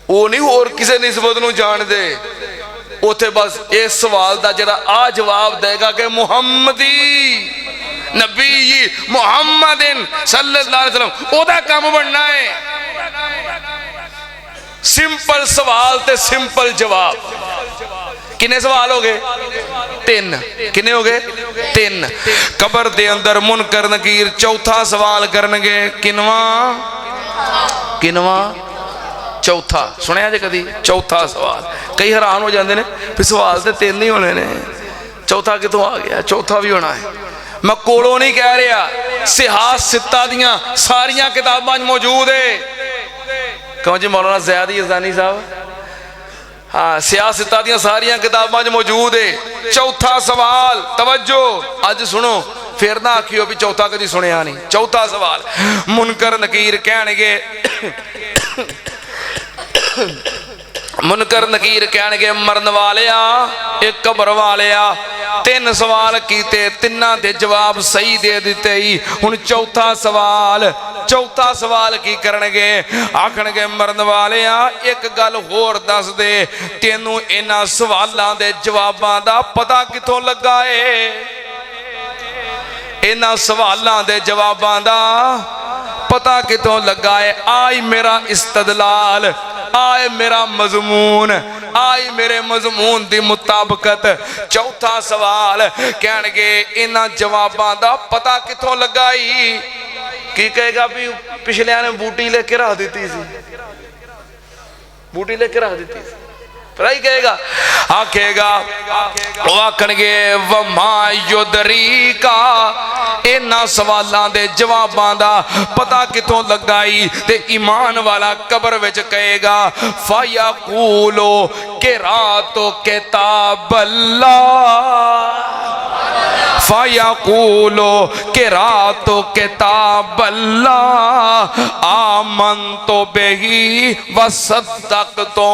वो नहीं होर किसी निस्बत नूं जाणदे। उथे बस इस सवाल का जरा आ जवाब देगा कि मुहम्मदी नबी मुहम्मदिन सल्लल्लाहु अलैहि वसल्लम ओदा काम बनना है। सिंपल सवाल ते सिंपल जवाब। किन्ने सवाल हो गए? तीन। किन्ने हो गए? तीन। कबर दे अंदर मुनकर नकीर चौथा सवाल करनगे। किनवा? किनवा? चौथा। सुनिया जे कदी? चौथा सवाल। कई हैरान हो जाते हैं भी सवाल तो तीन ही होने ने, चौथा कितों आ गया? चौथा भी होना है। मैं कोलों नहीं कह रहा, सिहास सित्ता दियां सारियां किताबां मौजूद है। कौन जी? मौलाना ज़ैद यज़दानी साहब। हाँ, सियासता दियां सारियां किताबां मौजूद है। चौथा सवाल, तवज्जो अज सुनो, फिर ना आखियो भी चौथा कदी सुनिया नहीं। चौथा सवाल मुनकर नकीर कहणगे, मुनकर नकीर कहणगे मरन वालिया एक कबर वालिया तीन सवाल कीते, तिन्ना दे जवाब सही दे दिते ही। हुण चौथा सवाल, चौथा सवाल की करनगे? आखणगे मरन वालिया एक गल होर दस दे, तेनू इन्हां सवालां दे जवाबां दा पता किथों लगा है? इन्हां सवालां दे जवाबां दा पता किथों लगा है? आई मेरा इस्तदलाल, आए मेरा मजमून, आई मेरे मजमून दी मुताबकत। चौथा सवाल कहणगे इन्हां जवाबां दा पता किथों लगाई? की कहेगा भी पिछलियां ने बूटी लेके रख दी सी, बूटी लेके रख दी सी, पता ही कहेगा? आखेगा आखणगे वमा युदरी का, इन्हां सवालां दे जवाबां दा पता किथों लगाई? ते ईमान वाला कबर विच कहेगा फयकूलो किरातो किताब अल्लाह, फयकूलो किरातो किताब अल्लाह आमनतो बिही वसद्दक़तो।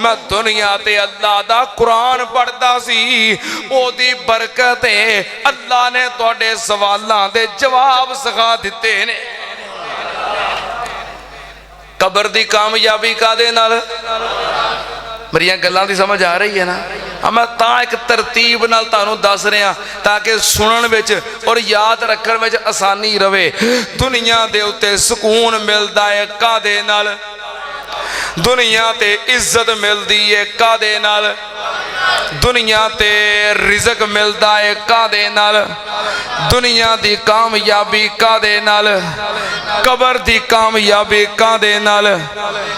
मैं दुनिया ते अल्लाह दा कुरान पढ़दा सी, ओदी बरकत है अल्लाह ने तुहाडे सवालां दे जवाब सिखा दिते ने। कबर दी कामयाबी कादे नाल? मेरियां गल्लां दी समझ आ रही है ना? मैं तां एक तरतीब नाल तुहानूं दस रहा ताकि सुनन विच और याद रखण विच आसानी रवे। दुनिया दे उत्ते सुकून मिलदा है कादे नाल? दुनिया ते इज्जत मिलदी है कादे नाल? दुनिया ते रिज़क मिलदा है कादे नाल? दुनिया दी कामयाबी कादे नाल? कबर दी कामयाबी कादे नाल?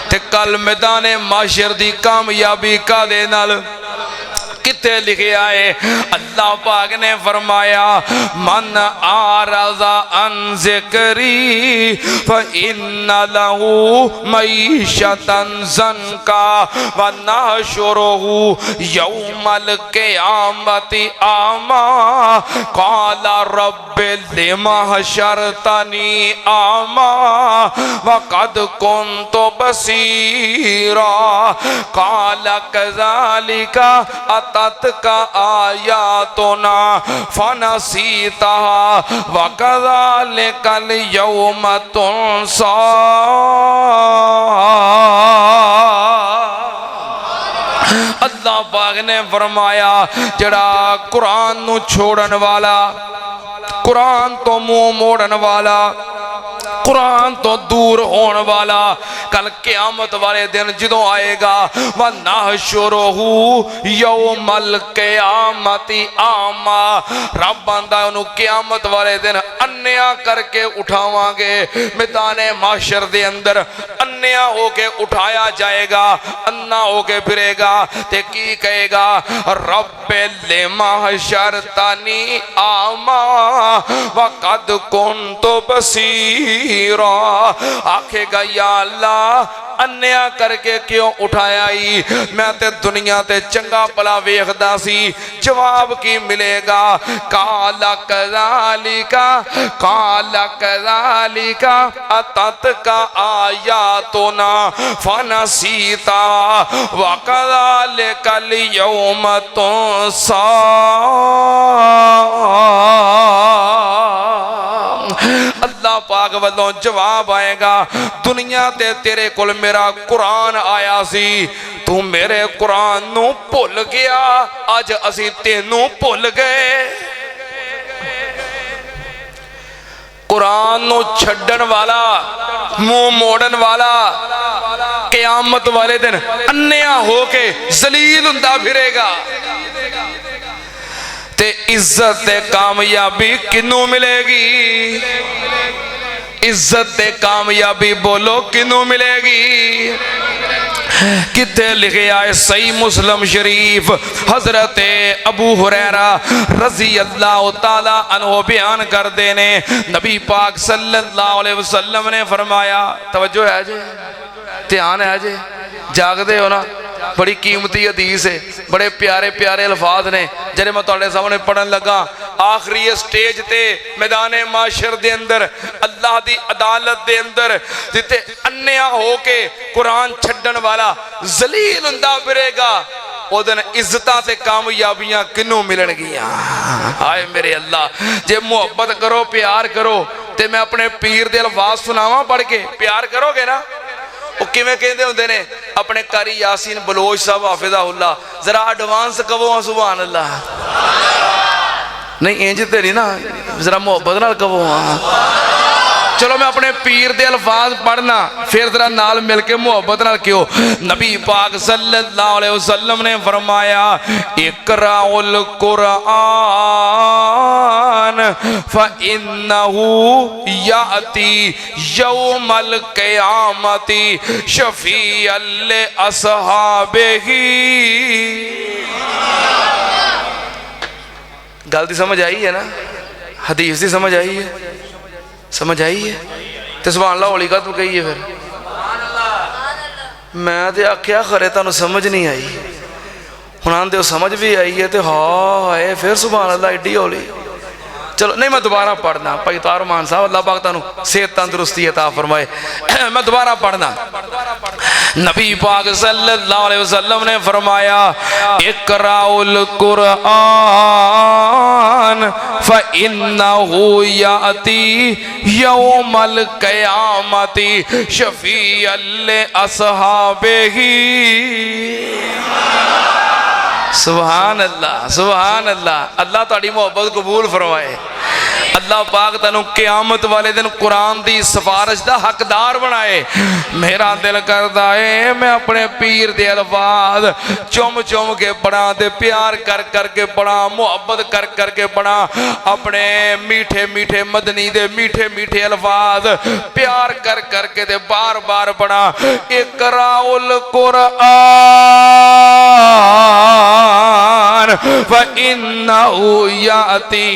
ते कल मैदाने माशर दी कामयाबी कादे नाल? किथे लिखिया है? अल्लाह पाक ने फरमाया मन आरज़ा अन ज़िक्री फ़इन्ना लहू मईशतन ज़न्का व नहशुरुहु यौमल क़ियामति आमा क़ाला रब्बि लिमा हशरतनी आमा व क़द कुन्तु बसीरा क़ाला कज़ालिका तत्का आयातुना फनसीतहा वकज़ालिकल यौम तुनसा। अल्लाह पाक ने फरमाया जड़ा कुरान नू छोड़न वाला, कुरान तो मुंह मोड़न वाला, कुरान तो दूर होने वाला कल क़यामत वाले दिन जदों आएगा व नहशुरुहु यौमल क़यामति आमा, रब आंदा उन्हों क़यामत वाले दिन अन्या करके उठावांगे। मैदाने माशर दे अंदर अन्या होके उठाया जाएगा, अन्ना होके फिरेगा ते की कहेगा रब्बे लिमा हशरतनी आमा व क़द कुन्तु बसीरा। आखेगा या अल्लाह अन्या करके क्यों उठाया ही? मैं ते दुनिया ते चंगा भला वेखदा सी। जवाब की मिलेगा? काला कज़ालिका, काला कज़ालिका अततका आयातुना फनसीता व कज़ालिकल यौम तुनसा। अल्लाह पाक वालों जवाब आएगा दुनिया ते तेरे कोल मेरा कुरान आया सी, तू मेरे कुरान नू भुल गया, अज असी तेनू भुल गए। कुरान नू छड्डन वाला, मुंह मोड़न वाला क़यामत वाले दिन अन्या होके जलील हुंदा फिरेगा। ते इज्जत ते कामयाबी किनू मिलेगी? इज्जत ते कामयाबी बोलो किनू मिलेगी? किथे लिखिया है सही मुस्लिम शरीफ हजरत अबू हुरैरा रजी अल्लाह ताला अन्हु बयान करते ने नबी पाक सल्लल्लाहु अलैहि वसल्लम ने फरमाया, तवज्जो है जे, ध्यान है जे, जागदे हो ना? बड़ी कीमती हदीस है, बड़े प्यारे प्यारे अल्फाज ने जिन्हें मैं तुहाडे सामने पढ़न लगा। आखिरी स्टेज ते मैदाने माशर दे अंदर अल्लाह दी अदालत दे अंदर जिथे अन्या होके कुरान छड्डन वाला जलील हुंदा फिरेगा, ओ दिन इज्जतां ते कामयाबियां किनू मिलणगियां? हाय मेरे अल्लाह, जे मुहब्बत करो प्यार करो ते मैं अपने पीर दे अल्फाज सुनावां पढ़ के, प्यार करोगे ना? वो किवें कहंदे हुंदे ने अपने कारी यासीन बलोच साहब हाफिज़हुल्लाह, जरा एडवांस कहो सुभान अल्लाह। नहीं इंज ते नहीं ना, जरा मोहब्बत नाल कहो। चलो मैं अपने पीर दे अल्फाज पढ़ना, फिर जरा नाल मिल के मोहब्बत नाल क्यों। नबी पाक सल्लल्लाहु अलैहि वसल्लम ने फरमाया इक़राउल कुरान फ़इन्नहु याती यौमल क़यामति शफ़ीअल लि अस्हाबिही। गल दी समझ आई है ना? हदीस दी समझ आई है? समझ आई है तो सुभान अल्लाह हौली का तू कही है? फिर मैं तो आख्या खरे तुहानू समझ नहीं आई, हुण आंदे समझ भी आई है तो हाय फिर सुभान अल्लाह एडी हौली। चलो नहीं मैं दोबारा पढ़ना, भाई तार मान साहब अल्लाह पाक तुहानू सेहत तंदुरुस्ती अता फरमाए। मैं दोबारा पढ़ना। नबी पाक सल्लल्लाहु अलैहि वसल्लम ने फरमाया इक़राउल कुरान फ़इन्नहु याती यौमल क़यामति शफ़ीअल लि अस्हाबिही। सुभान अल्लाह, सुभान अल्लाह। अल्लाह तुहाडी मोहब्बत कबूल फरमाए। अल्लाह पाक तैनूं क़यामत वाले दिन कुरान दी सिफारिश दा हकदार बनाए। मेरा दिल करदा है मैं अपने पीर दे अल्फाज चुम चुम के पढ़ा, ते प्यार कर कर के पढ़ा, मुहब्बत कर कर के पढ़ा, अपने मीठे मीठे मदनी दे मीठे मीठे अल्फाज प्यार कर कर के ते बार बार पढ़ा। इक़राउल कुरान व इन्नहु याती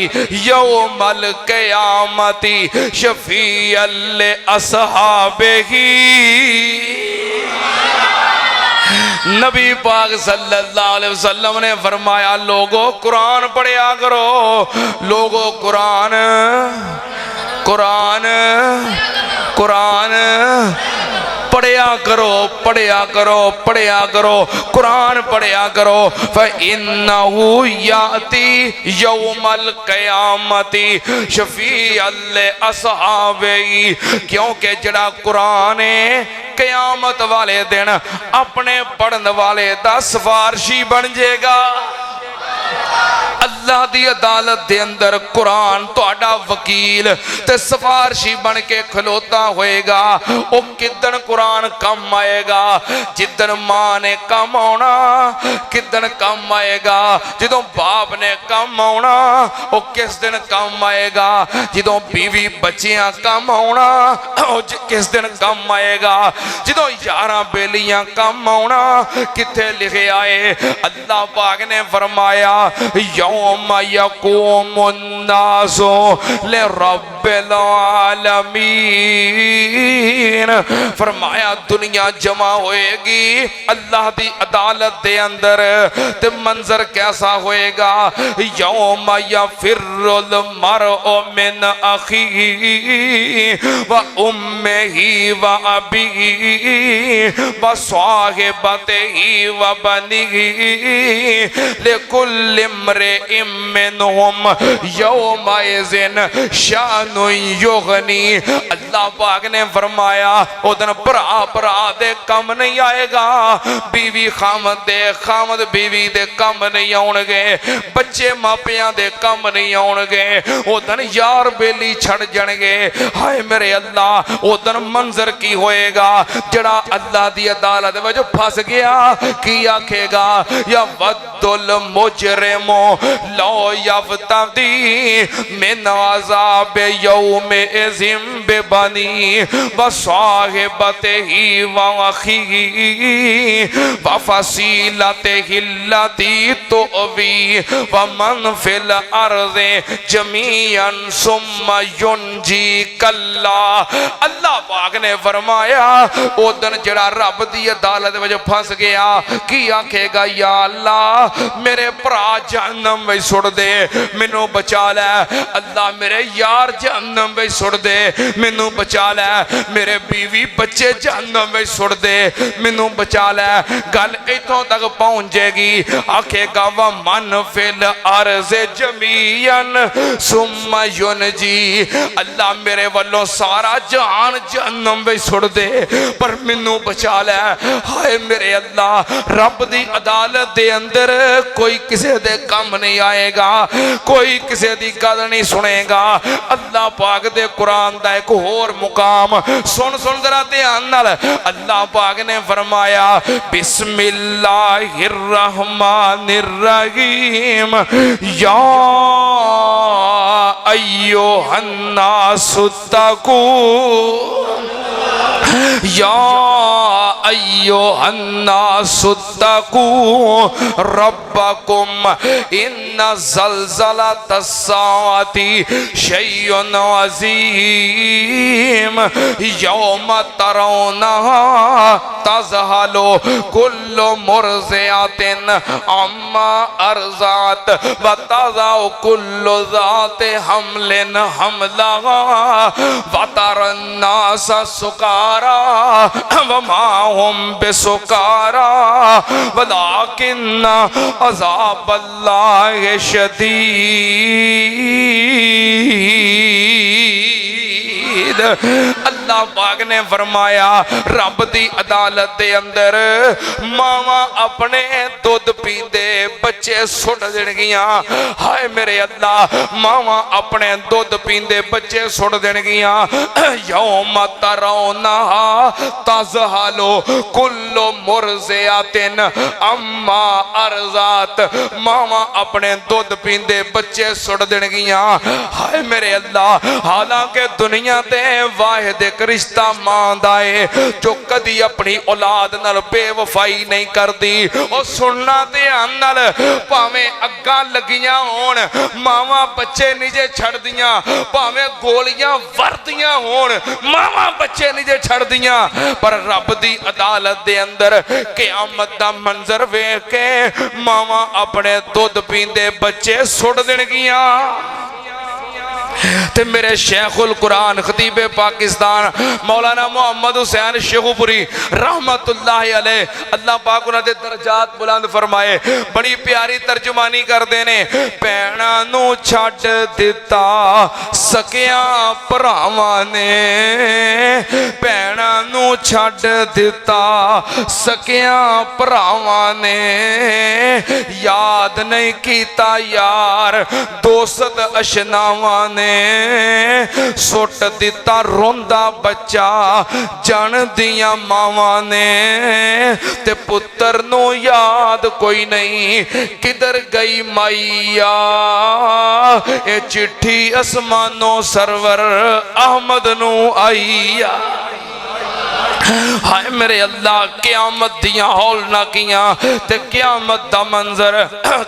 यौमल क़यामती शफ़ीअल लि अस्हाबिही। नबी पाक सल्लल्लाहु अलैहि वसल्लम ने फरमाया, लोगों कुरान पढ़िया करो, लोगों कुरान कुरान कुरान पढ़िया करो, पढ़िया करो, पढ़िया करो, कुरान पढ़िया करो। फ़इन्नहु याती यौमल क़यामती शफ़ीअल लि अस्हाबिही। क्योंकि जड़ा कुरान है क़यामत वाले दिन अपने पढ़न वाले दा सिफारशी बन जाएगा। अल्लाह दी अदालत दे अंदर कुरान तुहाडा वकील ते सिफारशी बन के खलोता होएगा। ओ किदन कुरान कम आएगा? जिदन मां ने कम आना। किदन कम आएगा? जदों बाप ने कम आना। ओ किस दिन कम आएगा? जदों बीवी बच्चियां कम आना। ओ किस दिन कम आएगा? जदों यारां बेलियां कम आना। किथे लिखे आए? अल्लाह पाक ने फरमाया, यौम यक़ूमुन्नासु लिरब्बिल आलमीन। फरमाया दुनिया जमा होएगी अल्लाह दी अदालत दे अंदर, ते मंजर कैसा होएगा? यौम यफिर्रुल मरउ मिन अखीही व उम्मिही व अबीही व साहिबतिही व बनीही लिकुल्लि इम्रिइन मिनहुम यौमइज़िन शानुन युगनी। अल्लाह पाक ने फरमाया ओ दिन भरा भरा दे कम नहीं आएगा, बीवी खामद दे खामद बीवी दे कम नहीं आउणगे, बच्चे मापियां दे कम नहीं आउणगे। ओ दिन यार बेली छड़ जाणगे। हाय मेरे अल्लाह, ओ दिन मंजर की होएगा? जड़ा अल्लाह दी अदालत विच फस गया की आखेगा? या वद्दुल मुजरिमो लो यफ्तदी मिन अज़ाब यौमिज़िन बिबनी व साहिबतिही व अखीही व फसीलतिही अल्लती तुवी व मन फिल अर्ज़ि जमीअन सुम्मा युनजी कल्ला। अल्लाह पाक ने फरमाया ओ दिन जड़ा रब दी अदालत विच फस गया की आखेगा? या अल्लाह मेरे भरा जहन्नम में सुट दे, मैनू बचा लै। अल्लाह मेरे यार जहन्नम में सुट दे, मैनू बचा लै। मेरे बीवी बच्चे जहन्नम में सुट दे, मैनू बचा लै। गल इथों तक पहुंच जाएगी। आखेगा व मन फिल अर्ज़ जमीअन सुम्मा युनजी। अल्लाह मेरे वल्लों सारा जहान जहन्नम में सुट दे, पर मैनू बचा लै। हाय मेरे अल्लाह, रब दी अदालत दे अंदर कोई किसी दे कम नहीं आएगा, कोई किसी दी गल नहीं सुनेगा। अल्लाह पाक दे कुरान दा एक होर मुकाम सुन सुन जरा ध्यान नाल। अल्लाह पाक ने फरमाया, बिस्मिल्लाहिर रहमानिर रहीम, या अय्युहन नासु तकू, या अय्युहन नासु तकू रब्बकुम इन्ना ज़लज़लतस्साअति शैउन अज़ीम यौम तरौनहा तज़हलु कुल्लु मुर्ज़िअतिन अम्मा अर्ज़अत व तज़अु कुल्लु ज़ाति हमलिन हमलहा व तरन्नास सुकारा व मा हुम बिसुकारा वलाकिन्ना अज़ाबल्लाहि शदीद। अल्लाह पाक ने फरमाया रब दी अदालत दे अंदर मावा अपने दुध पींदे बच्चे सुट देणगियां। हाय मेरे अल्लाह, मावा अपने दुध पींदे बच्चे सुट देणगियां। यौम तरौना तज़हलु कुल्लु मुर्ज़ियातिन अम्मा अरज़ात, मावा अपने दुध पींदे बच्चे सुट देणगियां। हाय मेरे अल्लाह, हालांकि दुनिया ते वाहिद एक रिश्ता मां दा है जो कदी अपनी औलाद नाल बेवफाई नहीं करदी। और सुनना ध्यान नाल, भावें अग्गां लगियां होण मावां बच्चे नहीं जे छड्डदियां, भावें गोलियां वरदियां होण मावां बच्चे नहीं जे छड्डदियां, पर रब दी अदालत दे अंदर क़यामत दा मंजर वेख के मावां अपने दुध पींदे बच्चे सुट देणगियां। ते मेरे शेखुल कुरान खतीबे पाकिस्तान मौलाना मोहम्मद हुसैन शेखुपुरी रहमतुल्लाह अलैह, अल्लाह पाक उन्हां दे दरजात बुलंद फरमाए, बड़ी प्यारी तर्जुमानी करते ने। भैणां नूं छड्ड दिता सकिया भरावां ने, भैणां नूं छड्ड दिता सकिया भरावां ने, याद नहीं कीता यार दोस्त अशनावां ने, सुट दिता रोंदा बच्चा जन दिया मावां ने, ते पुत्र नू याद कोई नहीं किधर गई माइया, ये चिट्ठी आसमानों सरवर अहमद नू आईया। हाय मेरे अल्लाह, क़यामत दियां हौलनाकियां ते क़यामत दा मंजर,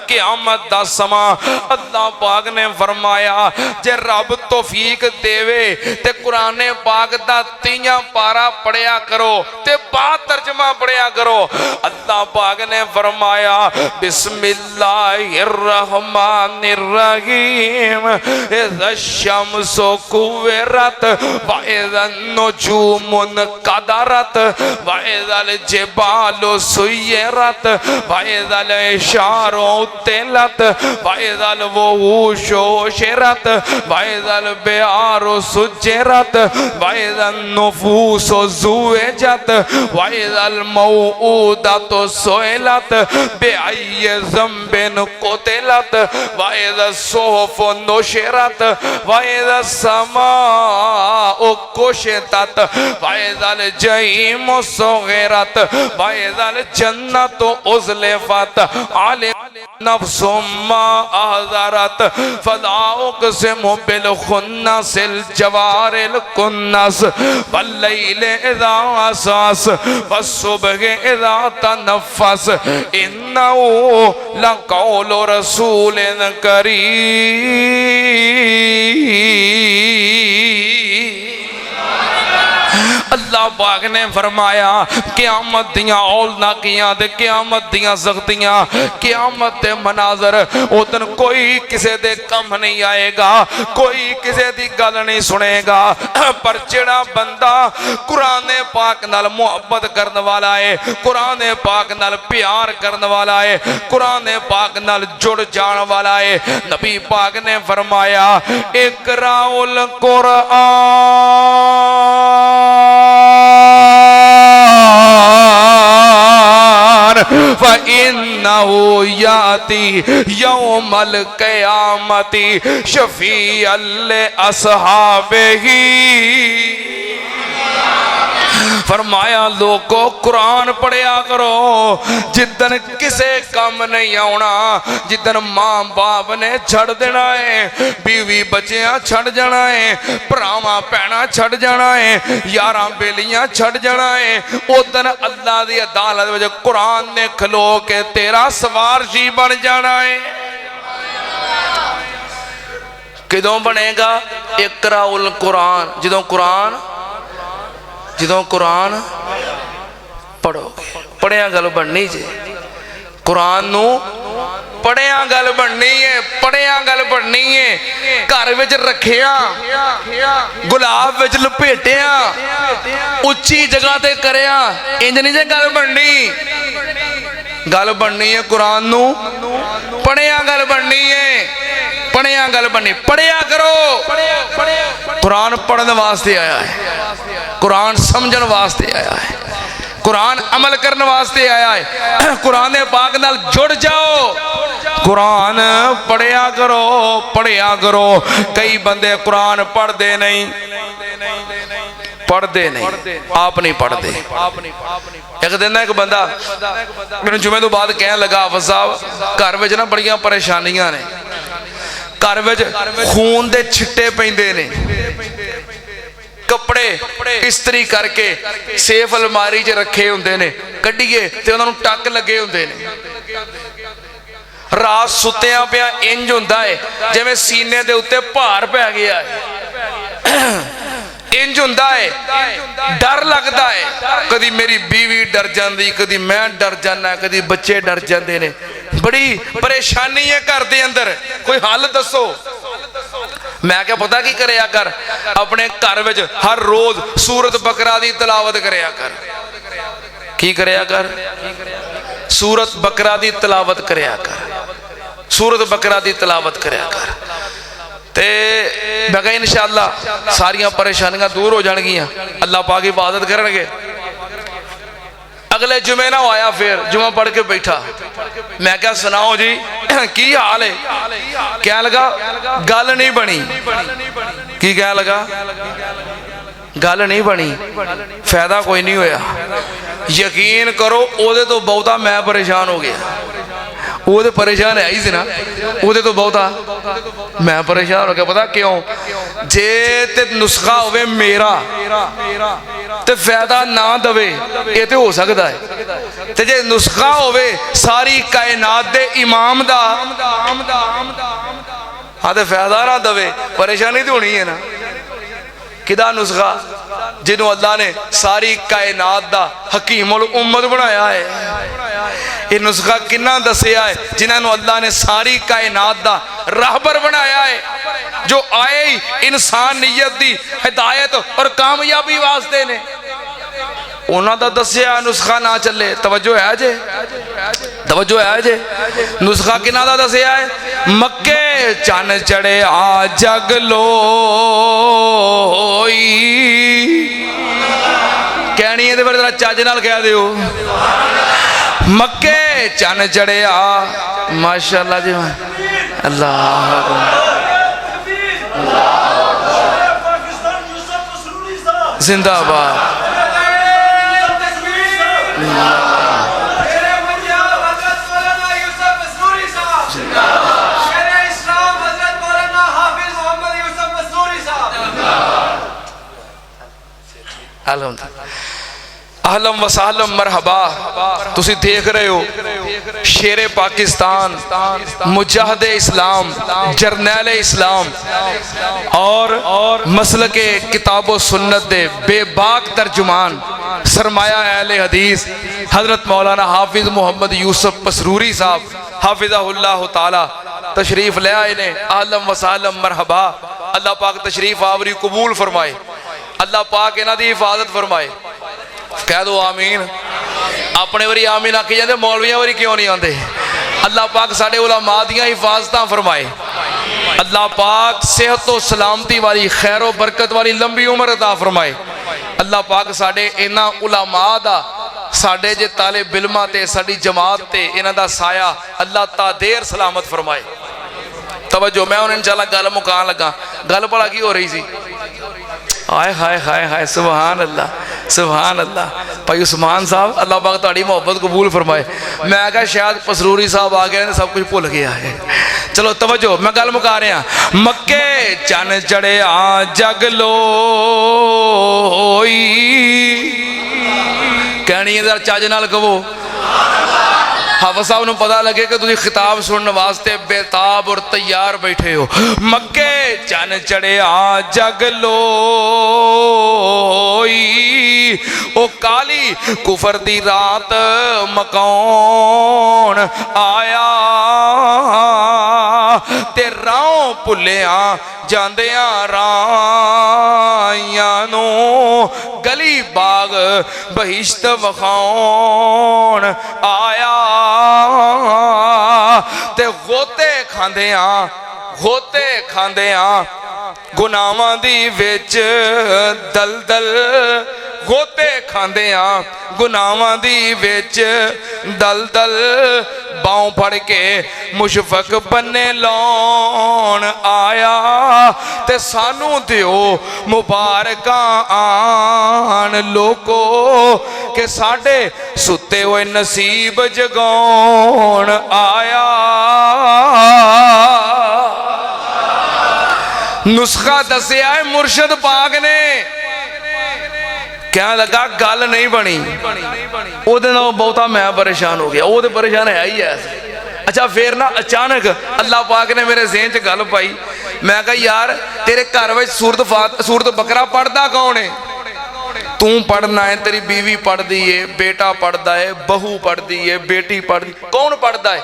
क़यामत दा समा। अल्लाह पाक ने फरमाया जे रब तौफीक देवे ते कुरान पाक दा 3 पारा पढ़िया करो ते बा तर्जमा पढ़िया करो। अल्लाह पाक ने फरमाया बिस्मिल्लाहिर रहमानिर रहीम, इज़ा शम्सु कुव्विरत व इज़ा नुजूमुन कदरत व इज़ल जिबालु सुय्यरत व इज़ल इशारो तिलत व इज़ल वहूशु शिरत व इज़ल बिहारु सुजरत व इज़ल नुफूसु ज़ुवजत व इज़ल मौऊदतु सुइलत बिअय्यि ज़ंबिन कुतिलत व इज़ा सुहुफु नुशिरत व इज़ा समाउ कुशितत व इज़ल जहीम सुगिरत व इज़ल जन्नतु उज़लिफत आलिम नफ्सुम मा अहज़रत फला उक़सिमु बिल खुन्नसिल जवारिल कुन्नस वल्लैलि इज़ा असअस वस्सुबहि इज़ा तनफ़्फ़स इन्नहु लक़ौलु रसूलिन करीम। अल्लाह पाक ने फरमाया क़यामत दियां औलनाकियां ते क़यामत दियां सख्तियां, क़यामत दे मनाजर उदन कोई किसे दे कम नहीं आएगा, कोई किसे दी गल नहीं सुनेगा। पर जेड़ा बंदा कुरान पाक नाल मुहब्बत करने वाला है, कुरान पाक नाल प्यार करने वाला है, कुरान पाक नाल जुड़ जाने वाला है, नबी पाक ने फरमाया इक़राउल फ़इन्नहु याती यौमल क़यामती शफ़ीअल लिअस्हाबिही। फरमाया लोगों कुरान पढ़िया करो, जिदन किसे काम नहीं आना, जिदन मां बाप ने छड़ देना है, बीवी बच्चियां छड़ जाना है, भरावां भैणां छड़ जाना है, यारां बेलियां छड़ जाना है, उदन अल्लाह दी अदालत विच कुरान ने खलो के तेरा सवारशी बन जाना है। किदों बनेगा? इक़राउल कुरान, ਜਦੋਂ कुरान पढ़ोगे, पढ़िया गल बननी जे, कुरान नू पढ़िया गल बननी है, पढ़िया गल बननी है। घर विच रखिया, गुलाब विच लपेटिया, उच्ची जगह ते करिया, इंज नहीं जे गल बननी। गल बननी है कुरान नू पढ़िया गल बननी है, पढ़िया गल बनी पढ़िया करो कुरान पढ़ने वास्ते आया है कुरान समझण वास्ते आया है कुरान अमल करने वास्ते आया है कुरान पाक नाल जुड़ जाओ कुरान पढ़िया करो कई बंदे कुरान पढ़ते नहीं आप नहीं पढ़ते एक दिन एक बंदा मैंने जुमे तो बाद कह लगा हाफिज साहब घर में ना बड़ियां परेशानियां ने घर में खून दे छिट्टे पैंदे ने कपड़े इस्त्री करके सेफ अलमारी च रखे हुंदे ने कड्ढीए ते उन्हां नूं टक लगे हुंदे ने रात सुत्तियां पिया इंज हुंदा है जिवें सीने दे उत्ते भार पै गया है इंज हुंदा है डर लगता है कदी मेरी बीवी डर जाती कदी मैं डर जाना कदी बच्चे डर जाते ने बड़ी परेशानी है घर दे अंदर कोई हल दसो मैं क्या पता की करया कर अपने घर में हर रोज सूरत बकरा दी तलावत करया कर की करया कर सूरत बकरा दी तलावत करया कर सूरत बकरा दी तलावत करया कर ते मैं कहा इंशाअल्लाह सारियां परेशानियां दूर हो जाएंगियां अल्लाह पाक इबादत करनगे अगले जुमे ना आया फिर जुमा पढ़ के बैठा मैं क्या सुनाओ जी की हाल है क्या लगा गल नहीं बनी की क्या लगा गल नहीं बनी फायदा कोई नहीं होया यकीन करो ओदे तो बहुता मैं परेशान हो गया वो तो परेशान है ही सी ना वो तो बहुता मैं परेशान हो गया पता क्यों जे ते नुस्खा होवे मेरा ते फायदा ना दवे ये तो हो सकता है ते जे नुस्खा होवे सारी कायनात दे इमाम दा हाँ तो फायदा ना दवे परेशानी तो होनी है ना किदा नुस्खा जिन्हों अल्लाह ने सारी कायनात दा हकीमुल उम्मत बनाया है ये नुस्खा किन्ना दसिया है जिन्होंने अल्लाह ने सारी कायनात दा रहबर बनाया है जो आए ही इंसानियत दी हिदायत और कामयाबी वास्ते ने उन्हों का दसिया नुस्खा ना चले तवज्जो है जे नुस्खा किन्ना दा दसिया है मक्के चन चढ़े आ जग लोई कहनी है फिर चज नाल कह दियो मक्के चन चढ़े आ माशाअल्लाह जी अल्लाह जिंदाबाद अहलम वसालम मरहबा तुसी देख रहे हो शेरे पाकिस्तान मुजाहिद इस्लाम जरनैल इस्लाम और मसल के किताबो सुन्नत दे बेबाक तर्जुमान सरमाया अहले हदीस हजरत मौलाना हाफिज मोहम्मद यूसुफ पसरूरी साहब हाफिज़हुल्लाह ताला तशरीफ ले आए ने अहलम वसालम मरहबा अल्लाह पाक तशरीफ आवरी कबूल फरमाए अल्लाह पाक इन्हां दी हिफाजत फरमाए कह दो आमीन अपने वारी आमीन आखी जाते मौलवियां वारी क्यों नहीं आते अल्लाह पाक साडे उलमा दियां हिफाजत फरमाए अल्लाह पाक सेहत तो सलामती वाली खैरो बरकत वाली लंबी उम्र अता फरमाए अल्लाह पाक साडे इन्हां उलमा दा साडे जे ताले बिलमा ते साडी जमात ते इन्हां दा साया अल्लाह ता देर सलामत फरमाए तवज्जो मैं हुण इंशाअल्लाह गल मुकान लगा गल भला की हो रही सी हाय हाय हाय हाय सुभान अल्लाह भाई उस्मान साहब अल्लाह पाक तुहाडी मोहब्बत कबूल फरमाए मैं क्या शायद पसरूरी साहब आ गए ने सब कुछ भुल गया है चलो तवज्जो मैं गल मुका रहा मक्के चन चढ़े आ जग लोई कहनी है चज नाल कहो हाफिज साहब को पता लगे कि तुम खिताब सुनने वास्ते बेताब और तैयार बैठे हो मक्के चन चढ़े आ जग लोई ओ काली कुफर दी रात मकान आया ते राहों भुलिया जांदियां राहियां नू गली बाग बहिश्त वखाउण आया ते गोते खांदियां ਹੋਤੇ ਖਾਂਦੇ ਆ ਗੁਨਾਹਾਂ ਦੀ ਵਿੱਚ ਦਲਦਲ, ਗੋਤੇ ਖਾਂਦੇ ਆ ਗੁਨਾਹਾਂ ਦੀ ਵਿੱਚ ਦਲਦਲ, ਬਾਹੋਂ ਫੜ ਕੇ ਮੁਸ਼ਫਕ ਬੰਨੇ ਲਾਉਣ ਆਇਆ ਤੇ ਸਾਨੂੰ ਦਿਓ ਮੁਬਾਰਕਾਂ ਆਣ ਲੋਕੋ ਕਿ ਸਾਡੇ ਸੁੱਤੇ ਹੋਏ ਨਸੀਬ ਜਗਾਉਣ ਆਇਆ। नुस्खा दसिया है मुर्शद पाक ने, क्या लगा गल नहीं बनी, ਉਹਦੇ ਨਾਲ ਬਹੁਤਾ ਮੈਂ परेशान हो गया, वो तो परेशान है ही है। अच्छा फिर ना अचानक अल्लाह पाक ने मेरे ज़हन च गल पाई, मैं कहा यार तेरे घर में सूरत बकरा पढ़दा कौन है? तू पढ़ना है, तेरी बीवी पढ़ती है, बेटा पढ़ता है, बहू पढ़ती है, बेटी पढ़ती, कौन पढ़ता है?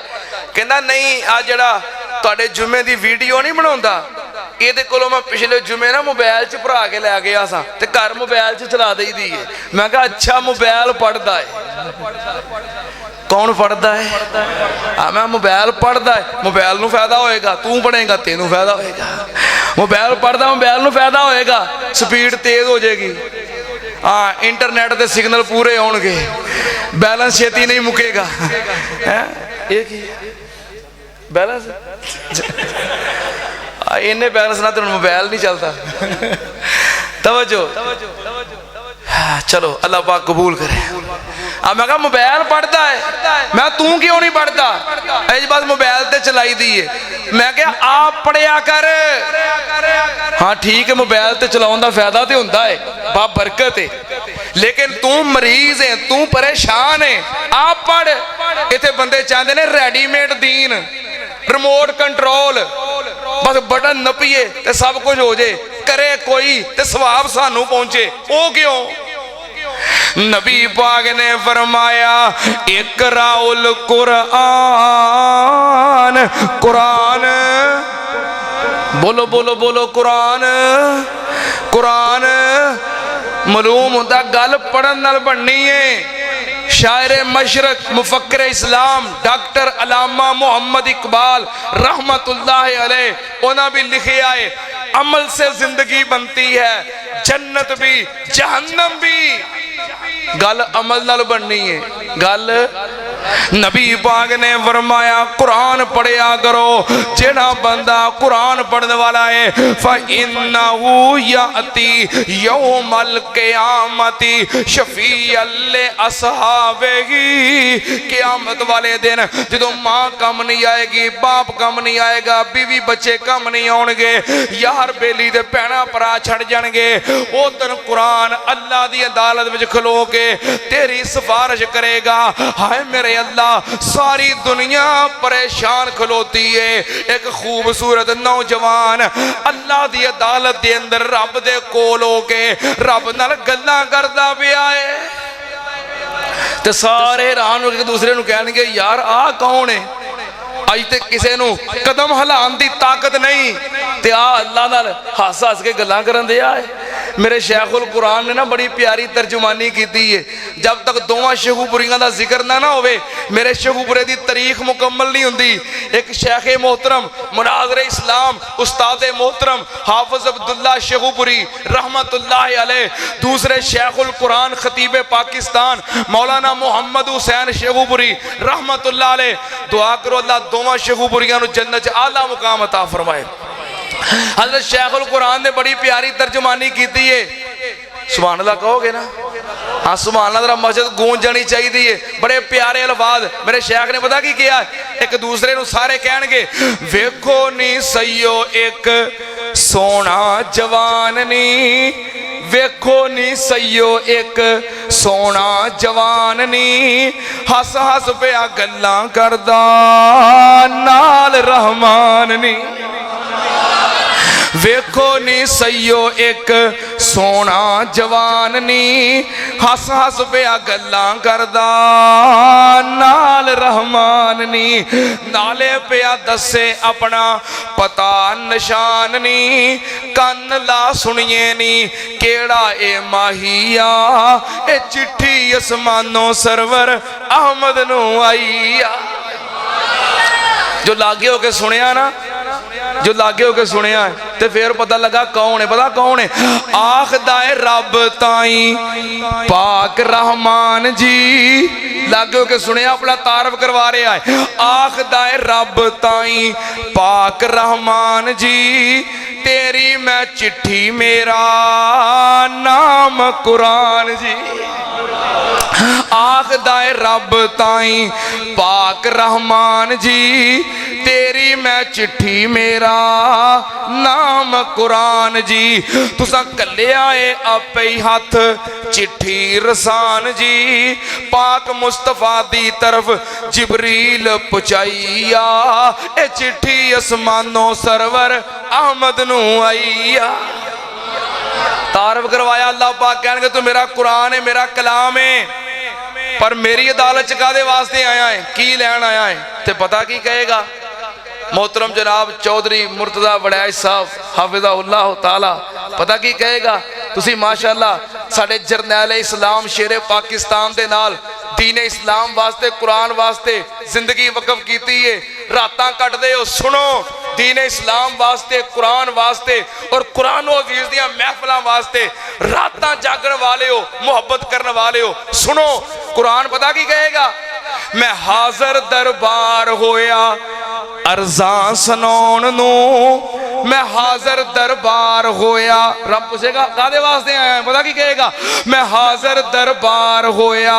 कहना नहीं आ जड़ा तुहाडे जुमे दी वीडियो नहीं बनाउंदा, ਇਹਦੇ ਕੋਲੋਂ मैं पिछले जुमे ना मोबाइल च भरा के लै गया सा ते घर मोबाइल च चला दी दी है। मैं कहा अच्छा मोबाइल पढ़ता है, कौन पढ़ता है? हाँ मैं मोबाइल पढ़ता है, मोबाइल नूं फायदा होएगा, तू पढ़ेगा तेनू फायदा होएगा। मोबाइल पढ़ता मोबाइल नूं फायदा होएगा, स्पीड तेज हो जाएगी, हाँ इंटरनेट के सिग्नल पूरे होणगे, बैलेंस छेती नहीं मुकेगा। है ये की बैलेंस इन्ने बैलेंस ना तो मोबाइल नहीं चलता। तवज्जो, चलो अल्लाह पाक कबूल करे। मैं कहा मोबाइल पढ़ता है, मैं तू क्यों नहीं पढ़ता? इस बात मोबाइल ते चलाई दी है। मैं क्या आप पढ़िया कर, हाँ ठीक है मोबाइल ते चलाउण दा फायदा तो हुंदा है, बा बरकत है, लेकिन तू मरीज है, तू परेशान है, आप पढ़। इत्थे बंदे चाहते ने रेडीमेड दीन, रिमोट कंट्रोल, बस बटन नपीए ते सब कुछ हो जाए, करे कोई ते सवाब सानू पहुंचे, वो क्यों? नबी पाक ने फरमाया इकराउल कुरान, कुरान बोलो बोलो बोलो, कुरान कुरान मालूम होता गल पढ़न नाल बननी है। शायर मशरक मुफक्किर इस्लाम डॉक्टर अलामा मोहम्मद इकबाल रहमतुल्लाह अलैह उन्हें भी लिखे आए, अमल से जिंदगी बनती है, जन्नत भी जहन्नम भी। गल अमल नाल बननी है। गल नबी पाक ने फरमाया कुरान पढ़िया करो, जेड़ा बंदा कुरान पढ़ने वाला है फ़इन्नहु याती यौमल क़ियामती शफ़ीअल लिअस्हाबिही, क़यामत वाले दिन जदों मां कम नहीं आएगी, बाप कम नहीं आएगा, बीवी बच्चे कम नहीं आउणगे, यार बेली दे भैणां भरा छड़ जाणगे, उस दिन कुरान अल्लाह दी अदालत विच खलो के तेरी सिफारिश करेगा। हाय मेरे अल्लाह, सारी दुनिया परेशान खलोती है, एक खूबसूरत नौजवान अल्लाह दी अदालत दे अंदर रब दे कोल होके रब नाल गल्लां करदा पिया है, ते सारे हैरान हो के दूसरे नूं कहणगे यार आ कौन है? अज ते किसी नूं कदम हिलाउण दी ताकत नहीं, ते आ अल्लाह नाल हस हस के गल्लां करन दिया है। मेरे शेखुल कुरान ने ना बड़ी प्यारी तर्जुमानी की है, जब तक दोवां शेखुपुरियां दा जिक्र ना होवे मेरे शेखुपुरे दी तारीख मुकम्मल नहीं हुंदी। एक शेख मोहतरम मुनाज़िर इस्लाम उस्ताद मोहतरम हाफिज अब्दुल्ला शेखुपुरी रहमतुल्लाह अलैह, दूसरे शेखुल कुरान खतीब पाकिस्तान मौलाना मोहम्मद हुसैन शेखुपुरी रहमतुल्लाह अलैह, दुआ करो अल्लाह दोवां शेखुपुरियां नूं जन्नत च आला मुकाम अता फरमाए। हज़रत शेखुल कुरान ने बड़ी प्यारी तर्जुमानी की है, सुभान अल्लाह कहोगे ना? हाँ सुभान अल्लाह, जरा मस्जिद गूंज जानी चाहिए। बड़े प्यारे अल्फाज मेरे शेख ने पता की किया, एक दूसरे नूं सारे कहणगे वेखो नी सईयो एक सोना जवान नी, वेखो नी सईयो एक सोना जवान नी, हस हस पिया गल्लां करदा नाल रहमान नी। वेखो नी सईयो एक सोना जवान नी, हस हस पिया गल्लां करदा नाल रहमान नी, नाले पिया दसे अपना पता निशान नी, कन ला सुनिए नी केड़ा ए माहिया, ए चिट्ठी असमानों सरवर अहमद नूं आई आ। जो लागे होके सुनिया ना जो लागे होके सुनिया है ते फिर पता लगा कौन है। पता कौन है? आखदा है रब ताई पाक रहमान जी। लागे होके सुनिया, अपना तारफ करवा रहा है। आखदा है रब ताई पाक रहमान जी, तेरी मैं चिट्ठी मेरा नाम कुरान जी। आखदा है रब ताई पाक रहमान जी, तेरी मैं चिट्ठी मेरा नाम कुरान जी। तुसा कले आए आपे ही हथ चिट्ठी रसान जी, पाक मुस्तफा दी तरफ जिबरील पहुंचाईया, ए चिट्ठी आसमानों सरवर अहमद नू आईया। तारफ करवाया अल्लाह पाक, कहणगे तू मेरा कुरान है, मेरा कलाम है, पर मेरी अदालत च कादे वास्ते आया है, की लैन आया है? ते पता की कहेगा? मोहतरम जनाब चौधरी मुर्तजा वड़ैच साहब हाफिज़हुल्लाह ताला, पता की कहेगा? तुसी माशाअल्लाह साडे जरनैल इस्लाम शेरे पाकिस्तान दे नाल दीने इस्लाम वास्ते, कुरान वास्ते जिंदगी वकफ कीती है। रातां कटदे हो, सुनो दीने इस्लाम वास्ते, कुरान वास्ते और कुरान हदीस दियां महफिलां वास्ते रातां जागण वाले हो, मुहब्बत करने वाले हो। सुनो कुरान पता की कहेगा? मैं हाजर दरबार होया अरज़ां सुनाउण नूं, मैं हाजर दरबार होया। रब पूछेगा कादे वास्ते आया है? पता की कहेगा? मैं हाजर दरबार होया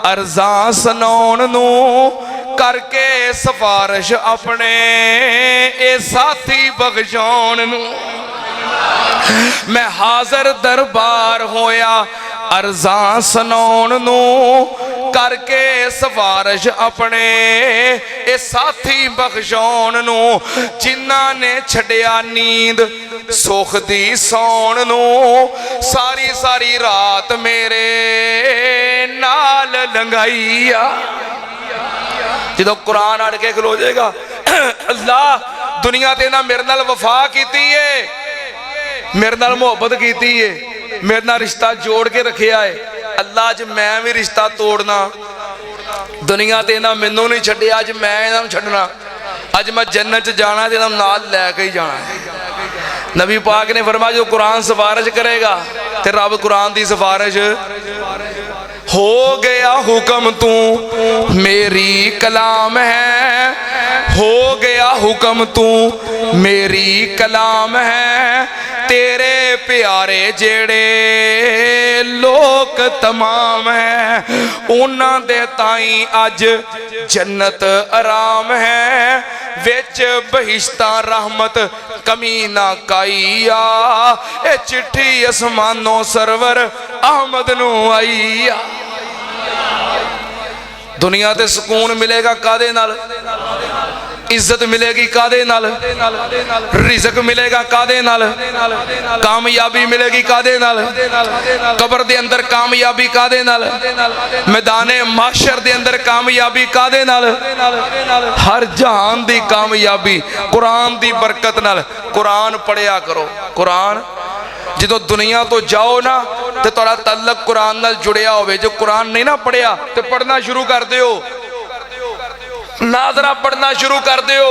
अरज़ां सुनाउण नूं, करके सिफारिश अपने ए साथी बख्शाउण नूं। मैं हाजर दरबार होया अरज़ां सुनाउण नूं, करके सिफारिश अपने ए साथी बख्शाउण नूं, जिन्हां ने छड्डिया नींद सुख दी सौण नूं, सारी सारी रात मेरे नाल लंघाई आ। जो कुरान अड़ के खलो जाएगा, अल्लाह दुनिया ते ना मेरे नाल वफा कीती है, मेरे नाल मुहब्बत कीती है, मेरे नाल रिश्ता जोड़ के रखिया है। अल्लाह अज मैं भी रिश्ता तोड़ना, दुनिया ते ना मैनू नहीं छड्डिया, अज मैं इन्हां छड्डना, अज मैं जन्नत च जाना ते इन्हां नाल लैके ही जाना है। नबी पाक ने फरमाया जो कुरान सिफारिश करेगा ते रब कुरान दी सिफारिश, हो गया हुक्म तू मेरी कलाम है, हो गया हुक्म तू मेरी कलाम है, तेरे प्यारे जेड़े लोग तमाम है, उन्हां दे ताई अज जन्नत आराम है, विच बहिश्ता रहमत कमी ना काईया, ए चिट्ठी आसमानों सरवर अहमद नू आईया। दुनिया ते सुकून मिलेगा कादे नाल? इज्जत मिलेगी कादे नाल? रिज़्क मिलेगा कादे नाल? कामयाबी मिलेगी कादे नाल? कब्र दे अंदर कामयाबी कादे नाल? मैदाने माशर दे अंदर कामयाबी कादे नाल? हर जहान दी कामयाबी कुरान दी बरकत नाल। कुरान पढ़िया करो। कुरान जो दुनिया तो जाओ ना तो तुहाडा तल्लक कुरान नाल जुड़िया होवे। जो कुरान नहीं ना पढ़िया तो पढ़ना शुरू कर दियो, नाजरा पढ़ना शुरू कर दियो।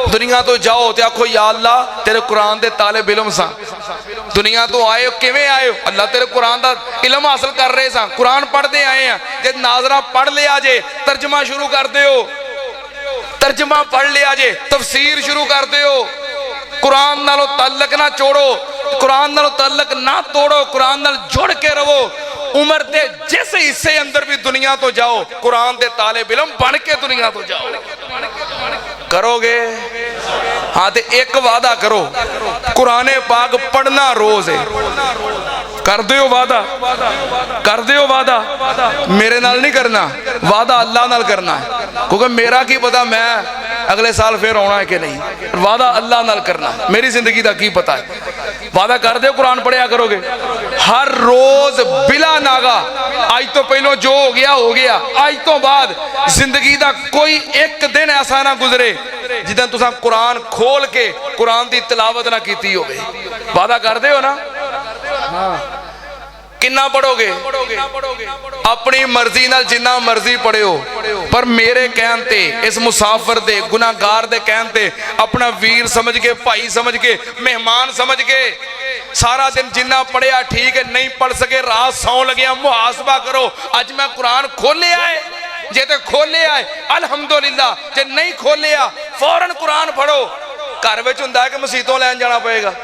दुनिया तो जाओ तो आखो या अल्लाह तेरे कुरान दे तालिब इल्म सा। दुनिया तो आए किवें आए? अल्लाह तेरे कुरान दा इल्म हासिल कर रहे सा, कुरान पढ़ते आए हैं। जे नाजरा पढ़ लिया जे तर्जमा शुरू कर दियो, तर्जमा पढ़ लिया जे तफसीर शुरू कर दियो। कुरान नालों ताल्लक ना छोड़ो, कुरान नालों ताल्लक ना तोड़ो, कुरान नाल जुड़ के रहो। उम्र दे जिस हिस्से अंदर भी दुनिया तो जाओ, कुरान दे तालिब इल्म बन के दुनिया तो जाओ। करोगे? हाँ तो एक वादा करो, कुराने पाक पढ़ना रोज है। कर दियो वादा, कर दियो वादा। मेरे नाल नहीं करना वादा, अल्लाह नाल करना है, क्योंकि मेरा की पता मैं अगले साल फिर आना है कि नहीं। वादा अल्लाह नाल करना, मेरी जिंदगी का की पता है। वादा कर दो कुरान पढ़िया करोगे हर रोज बिला नागा। आज तो पहलो जो हो गया, आज तो बाद जिंदगी का कोई एक दिन ऐसा ना गुजरे जिदा तुसा कुरान खोल के कुरान की तिलावत ना की होवे। वादा कर दे हो ना? हाँ। किन्ना पढ़ोगे? अपनी मर्जी नाल जिन्ना मर्जी पढ़ियो, पर मेरे कहन ते, इस मुसाफिर दे, गुनाहगार दे कहन ते, अपना वीर समझ के, भाई समझ के, मेहमान समझ के सारा दिन जिन्ना पढ़िया ठीक है, नहीं पढ़ सके रात सौ लगे मुहासबा करो। अज मैं कुरान खोलिया है, जे तो खोलिया है अल्हम्दुलिल्लाह, जे नहीं खोलिया फौरन कुरान पढ़ो। घर में हुंदा है कि मसीतों लैन जाना पएगा,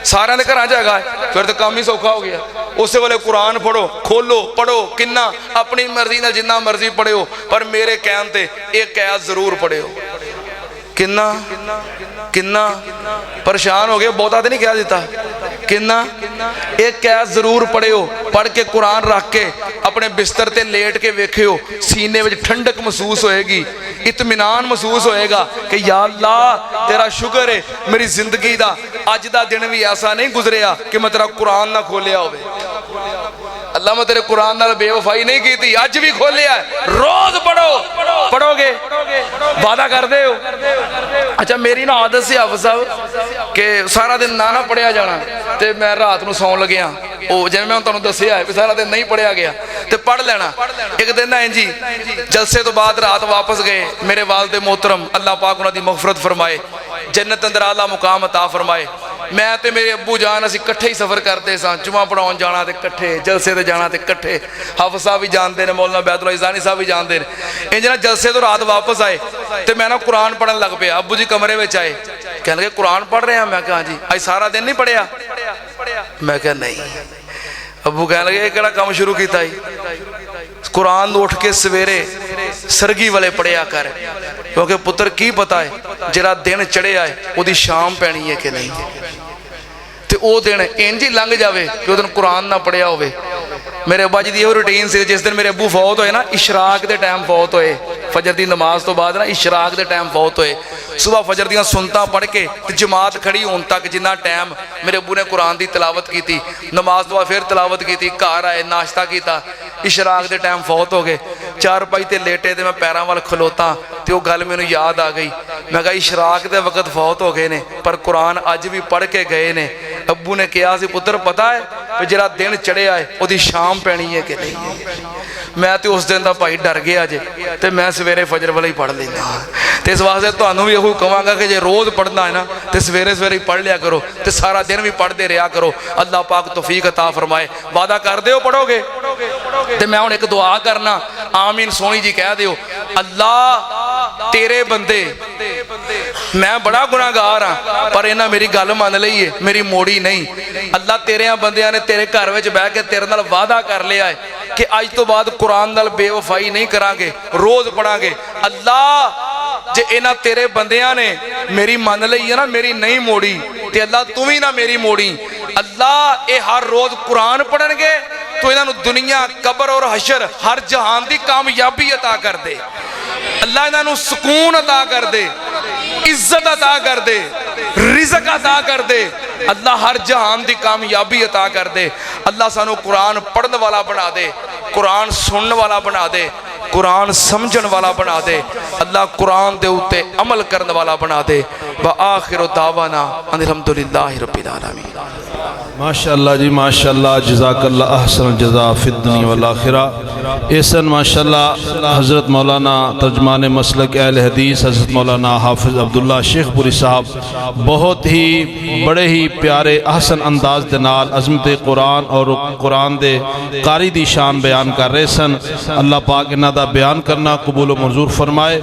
सारे के घर जगह है, फिर तो काम ही सौखा हो गया। उस वेले कुरान पढ़ो, खोलो पढ़ो, किन्ना अपनी मर्जी नाल जिन्ना मर्जी पढ़ियो, पर मेरे कहन ते एक आयत जरूर पढ़ियो। किन्ना किन्ना परेशान हो गए, बहुता तो नहीं कह दिता, किन्ना एक आयत जरूर पढ़ियो। पढ़ के कुरान रख के अपने बिस्तर ते लेट के वेखियो, सीने में ठंडक महसूस होएगी, इत्मीनान महसूस होएगा कि या अल्लाह तेरा शुक्र है मेरी जिंदगी दा अज दा दिन भी ऐसा नहीं गुजरिया कि मैं तेरा कुरान ना खोलिया होवे। अल्लाह मैं तेरे कुरान नाल बेवफाई नहीं की थी, अज भी खोलिया। रोज पढ़ो, पढ़ोगे वादा कर दे हो। अच्छा मेरी ना आदत से हाफिज साहब कि सारा दिन ना पढ़िया जाना, तो मैं रात को सौन लग्या जिवें मैं तुहानूं दस्सिया है सारा दिन नहीं पढ़िया गया तो पढ़ लेना। एक दिन ना जी जलसे तो बाद रात वापस गए, मेरे वालिद मोहतरम अल्लाह पाक उन्हां दी मगफरत फरमाए, जन्नत अंदर आला मुकाम अता फरमाए। मैं ते मेरे अब्बू जान असीं इकट्ठे ही सफ़र करते सां, जुमा पढ़ाउण जाना ते इकट्ठे, जलसे ते जाना ते इकट्ठे। हाफिज साहब भी जानते हैं, मौलाना बैदुल इज़ानी साहब भी जानते हैं। इंज ना जलसे तो रात वापस आए तो मैं ना कुरान पढ़न लग पिया। अब्बू जी कमरे में आए, कहने लगे कुरान पढ़ रहे हैं? मैं कहा जी। अज सारा दिन नहीं पढ़िया? मैं कहा नहीं। अब्बू कहने लगे केड़ा काम शुरू किया? कुरान उठ के सवेरे सरगी वाले पढ़िया कर, क्योंकि पुत्र की पता है जरा दिन चढ़िया है वो शाम पैनी है कि नहीं, तो वो दिन इंज ही लंघ जाए कि उस दिन कुरान ना पढ़िया हो। मेरे अब्बा जी की यह रूटीन से, जिस दिन मेरे अब्बू फौत होए ना, इशराक के टाइम फौत होए, फजर की नमाज तो बाद ना इशराक के टाइम फौत होए। सुबह फजर दियां सुनता पढ़ के जमात खड़ी होने तक जिन्ना टाइम मेरे अब्बू ने कुरान की तलावत की थी, नमाज तो बाद फिर तलावत की, घर आए नाश्ता किया, इशराक के टाइम फौत हो गए। चारपाई ते लेटे तो मैं पैरों वाल खलोता तो वह गल मैनूं याद आ गई। मैं कहा इशराक के वक्त फौत हो गए ने, पर कुरान अज भी पढ़ के गए ने। अब्बू ने कहा सी पुत्र पता है कि जरा दिन चढ़िया है वो शाम पैनी है कि नहीं। मैं तो उस दिन का भाई डर गया जे, तो मैं सवेरे फजर वाले ही पढ़ लेना। तो इस वास्ते तुहानूं भी यही कहांगा कि जे रोज़ पढ़ना है ना तो सवेरे सवेरे पढ़ लिया करो, तो सारा दिन भी पढ़ते रहा करो। अल्लाह पाक तौफीक अता फरमाए। वादा कर दो पढ़ोगे? तो मैं हुण एक दुआ करना, आमीन सोनी जी कह दियो। अल्लाह तेरे बंदे, मैं बड़ा गुनाहगार हाँ पर इन्हां मेरी गल मान लई है, मेरी मोड़ी नहीं। अल्लाह तेरे बंदियां ने तेरे घर में बह के तेरे नाल वादा कर लिया है कि अज तो बाद कुरान नाल बेवफाई नहीं करांगे, रोज पढ़ांगे। अल्लाह जे इन्हां तेरे बंदियां ने मेरी मान लई है ना, मेरी नहीं मोड़ी, ते अल्लाह तू भी ना मेरी मोड़ी। अल्लाह ये हर रोज कुरान पढ़नगे तो इन्हां नूं दुनिया कबर और हशर हर जहान की कामयाबी अता कर दे। अल्लाह इन्हां नूं सुकून अता कर दे, इज्जत अता कर दे, रिज़्क अता कर दे। अल्लाह हर जहान की कामयाबी अता कर दे। अल्लाह सानू कुरान पढ़ने वाला बना दे, कुरान सुनने वाला बना दे, कुरान समझण वाला बना दे। अल्लाह कुरान दे उत्ते अमल करने वाला बना दे। व आखिरु दावाना अल्हम्दुलिल्लाहि रब्बिल आलमीन। माशाअल्लाह जी माशाअल्लाह, जज़ाकल्लाह अहसन जज़ा फिद दुनिया वल आखिरा। एहसन माशाअल्लाह हज़रत मौलाना तर्जमान मसलक अहले हदीस हज़रत मौलाना हाफिज़ अब्दुल्ला शेखपुरी साहब बहुत ही बड़े ही प्यारे अहसन अंदाज दे नाल अज़मत कुरान और कुरान दे कारी दी शान बयान कर रहे सन। अल्लाह पाक इन्हां दा बयान करना कबूल मंजूर फरमाए।